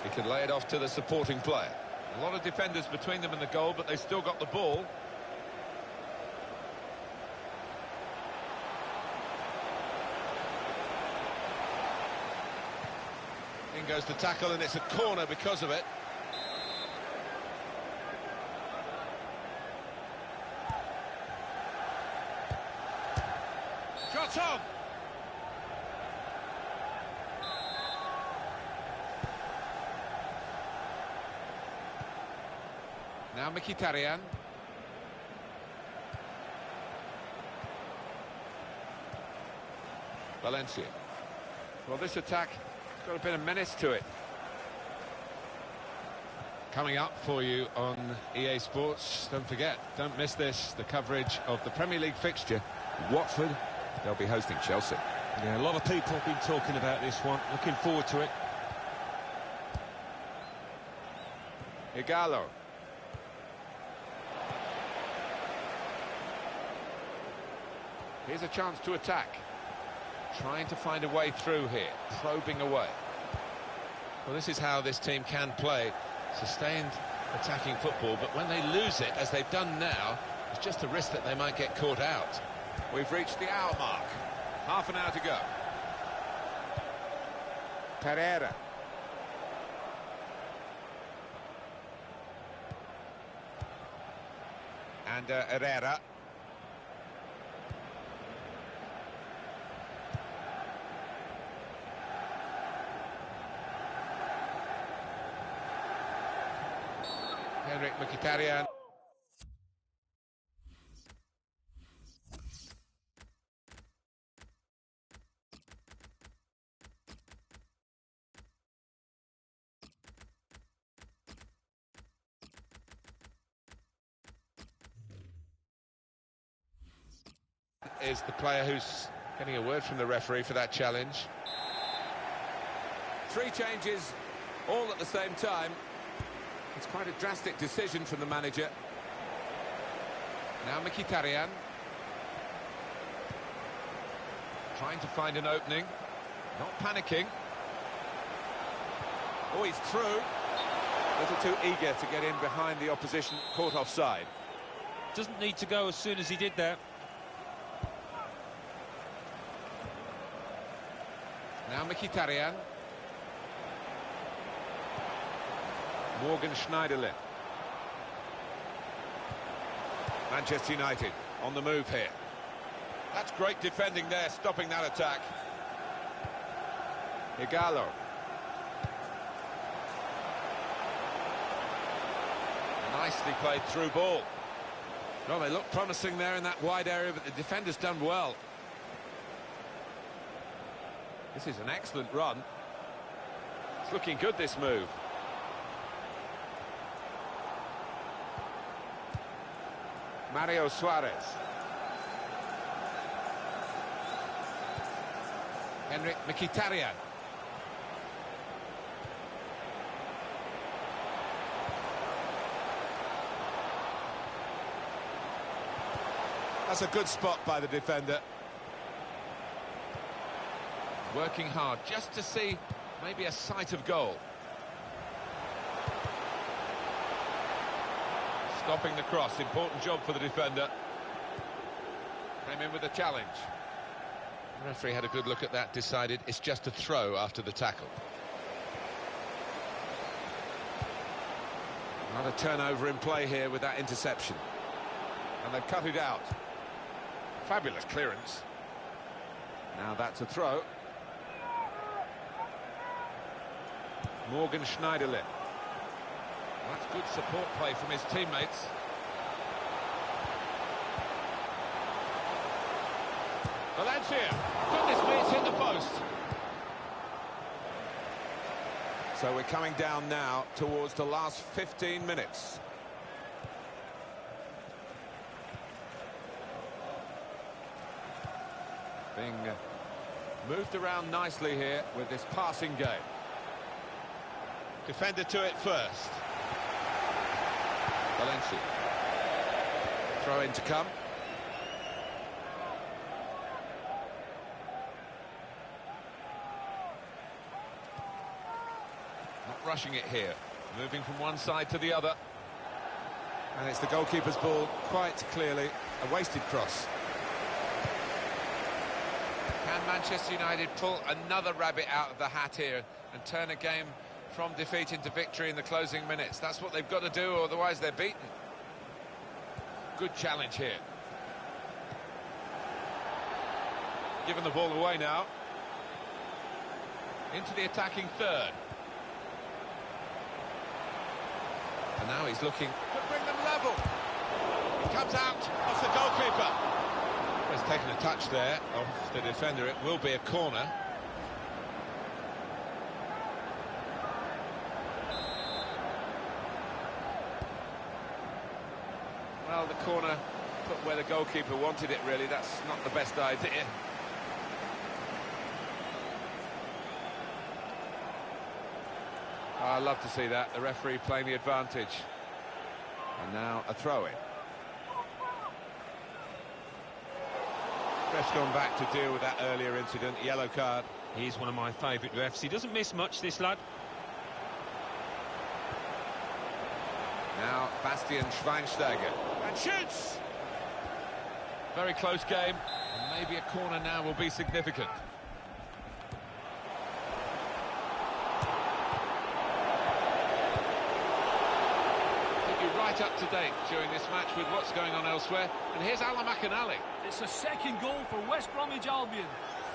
Speaker 3: He can lay it off to the supporting player. A lot of defenders between them and the goal, but they still got the ball. In goes the tackle, and it's a corner because of it. Shot on! Now Mkhitaryan. Valencia. Well, this attack has got a bit of menace to it. Coming up for you on EA Sports, don't forget, don't miss this, the coverage of the Premier League fixture. Watford, they'll be hosting Chelsea.
Speaker 2: Yeah, a lot of people have been talking about this one. Looking forward to it.
Speaker 3: Igalo. Here's a chance to attack. Trying to find a way through here. Probing away. Well, this is how this team can play. Sustained attacking football, but when they lose it, as they've done now, it's just a risk that they might get caught out. We've reached the hour mark. Half an hour to go. Pereira. And Herrera. Henrik Mkhitaryan. Is the player who's getting a word from the referee for that challenge. 3 changes, all at the same time. It's quite a drastic decision from the manager. Now Mkhitaryan. Trying to find an opening. Not panicking. Oh, he's through. A little too eager to get in behind the opposition, caught offside.
Speaker 2: Doesn't need to go as soon as he did that.
Speaker 3: Now Mkhitaryan. Morgan Schneiderlin. Manchester United on the move here. That's great defending there, stopping that attack. Igalo. Nicely played through ball. Well, they look promising there in that wide area, but the defender's done well. This is an excellent run. It's looking good, this move. Mario Suarez. Henrik Mkhitaryan. That's a good spot by the defender. Working hard just to see maybe a sight of goal. Stopping the cross, important job for the defender. Came in with a challenge. The referee had a good look at that, decided it's just a throw after the tackle. Another turnover in play here with that interception. And they've cut it out. Fabulous clearance. Now that's a throw. Morgan Schneiderlin. That's good support play from his teammates. Valencia. Goodness me, it's hit the post. So we're coming down now towards the last 15 minutes. Being moved around nicely here with this passing game. Defender to it first. Valencia. Throw in to come. Not rushing it here. Moving from one side to the other. And it's the goalkeeper's ball quite clearly. A wasted cross. Can Manchester United pull another rabbit out of the hat here and turn a game from defeat into victory in the closing minutes? That's what they've got to do, otherwise they're beaten. Good challenge here. Giving the ball away now. Into the attacking third. And now he's looking to bring them level. He comes out off the goalkeeper. He's taken a touch there off the defender. It will be a corner. Well, the corner put where the goalkeeper wanted it, really. That's not the best idea. Oh, I love to see that. The referee playing the advantage. And now a throw-in. Ref's gone back to deal with that earlier incident. Yellow card.
Speaker 2: He's one of my favourite refs. He doesn't miss much, this lad.
Speaker 3: Now Bastian Schweinsteiger. And shoots! Very close game. And maybe a corner now will be significant. Keep you right up to date during this match with what's going on elsewhere. And here's Alan McInally.
Speaker 5: It's a second goal for West Bromwich Albion.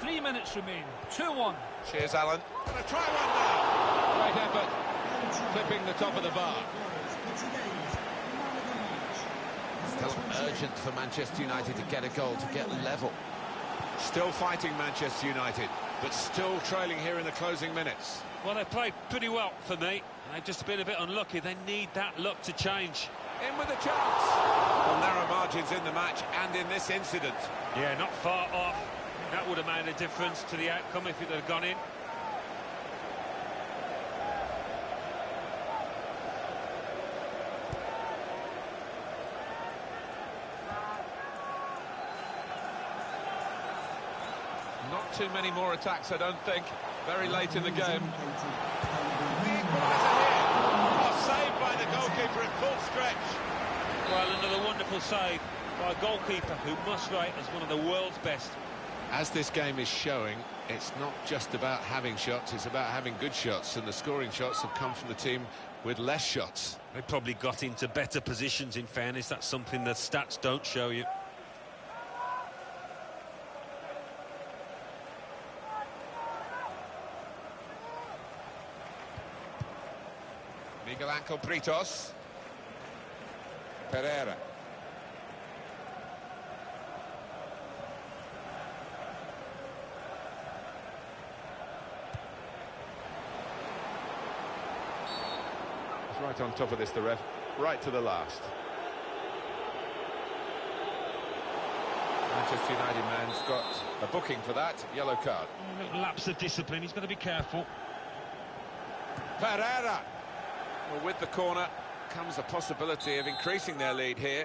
Speaker 5: 3 minutes remain. 2-1.
Speaker 3: Cheers, Alan. Gonna try one now. Great effort. Clipping the top of the bar. Still urgent for Manchester United to get a goal, to get level. Still fighting Manchester United, but still trailing here in the closing minutes.
Speaker 2: Well, they played pretty well for me. They've just been a bit unlucky. They need that luck to change.
Speaker 3: In with a chance. Well, narrow margins in the match and in this incident.
Speaker 2: Yeah, not far off. That would have made a difference to the outcome if it had gone in.
Speaker 3: Not too many more attacks, I don't think. Very late in the game. The equaliser here. Oh, saved by the goalkeeper at full stretch.
Speaker 2: Well, another wonderful save by a goalkeeper who must rate as one of the world's best.
Speaker 3: As this game is showing, it's not just about having shots, it's about having good shots, and the scoring shots have come from the team with less shots.
Speaker 2: They probably got into better positions, in fairness. That's something that stats don't show you.
Speaker 3: Miguel Ángel Britos. Pereira. He's right on top of this, the ref, right to the last. Manchester United man's got a booking for that, yellow card.
Speaker 2: A little lapse of discipline, he's got to be careful.
Speaker 3: Pereira. Well, with the corner comes the possibility of increasing their lead here.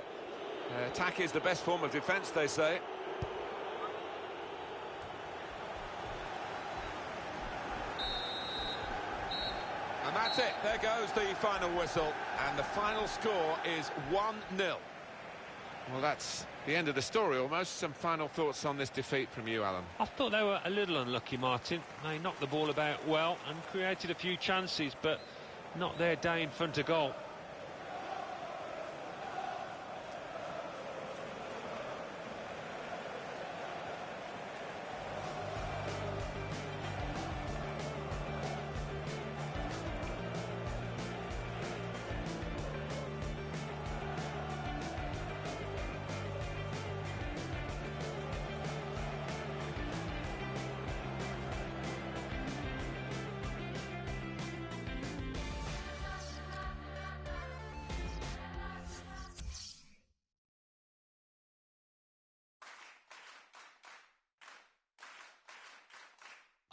Speaker 3: Attack is the best form of defence, they say. And that's it. There goes the final whistle. And the final score is 1-0. Well, that's the end of the story almost. Some final thoughts on this defeat from you, Alan?
Speaker 2: I thought they were a little unlucky, Martin. They knocked the ball about well and created a few chances, but not their day in front of goal.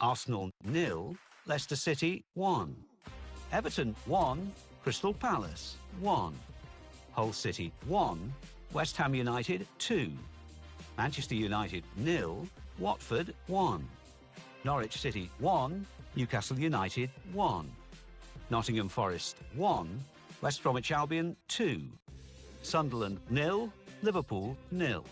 Speaker 6: Arsenal 0, Leicester City 1. Everton 1, Crystal Palace 1. Hull City 1, West Ham United 2. Manchester United 0, Watford 1. Norwich City 1, Newcastle United 1. Nottingham Forest 1, West Bromwich Albion 2. Sunderland 0, Liverpool 0.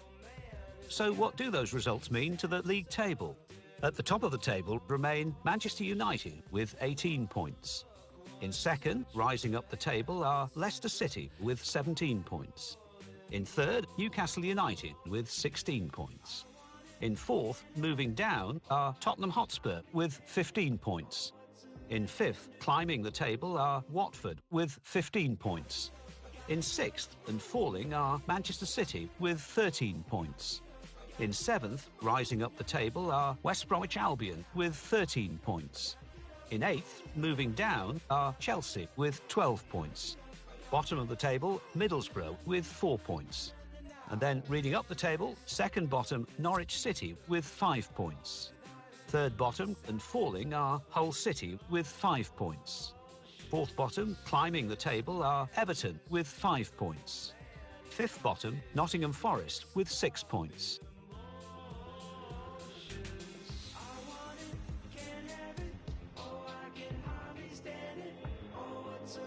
Speaker 6: So what do those results mean to the league table? At the top of the table remain Manchester United with 18 points. In second, rising up the table, are Leicester City with 17 points. In third, Newcastle United with 16 points. In fourth, moving down, are Tottenham Hotspur with 15 points. In fifth, climbing the table, are Watford with 15 points. In sixth and falling are Manchester City with 13 points. In seventh, rising up the table, are West Bromwich Albion with 13 points. In eighth, moving down, are Chelsea with 12 points. Bottom of the table, Middlesbrough with 4 points. And then reading up the table, second bottom, Norwich City with 5 points. Third bottom and falling are Hull City with 5 points. Fourth bottom, climbing the table, are Everton with 5 points. Fifth bottom, Nottingham Forest with 6 points.
Speaker 12: So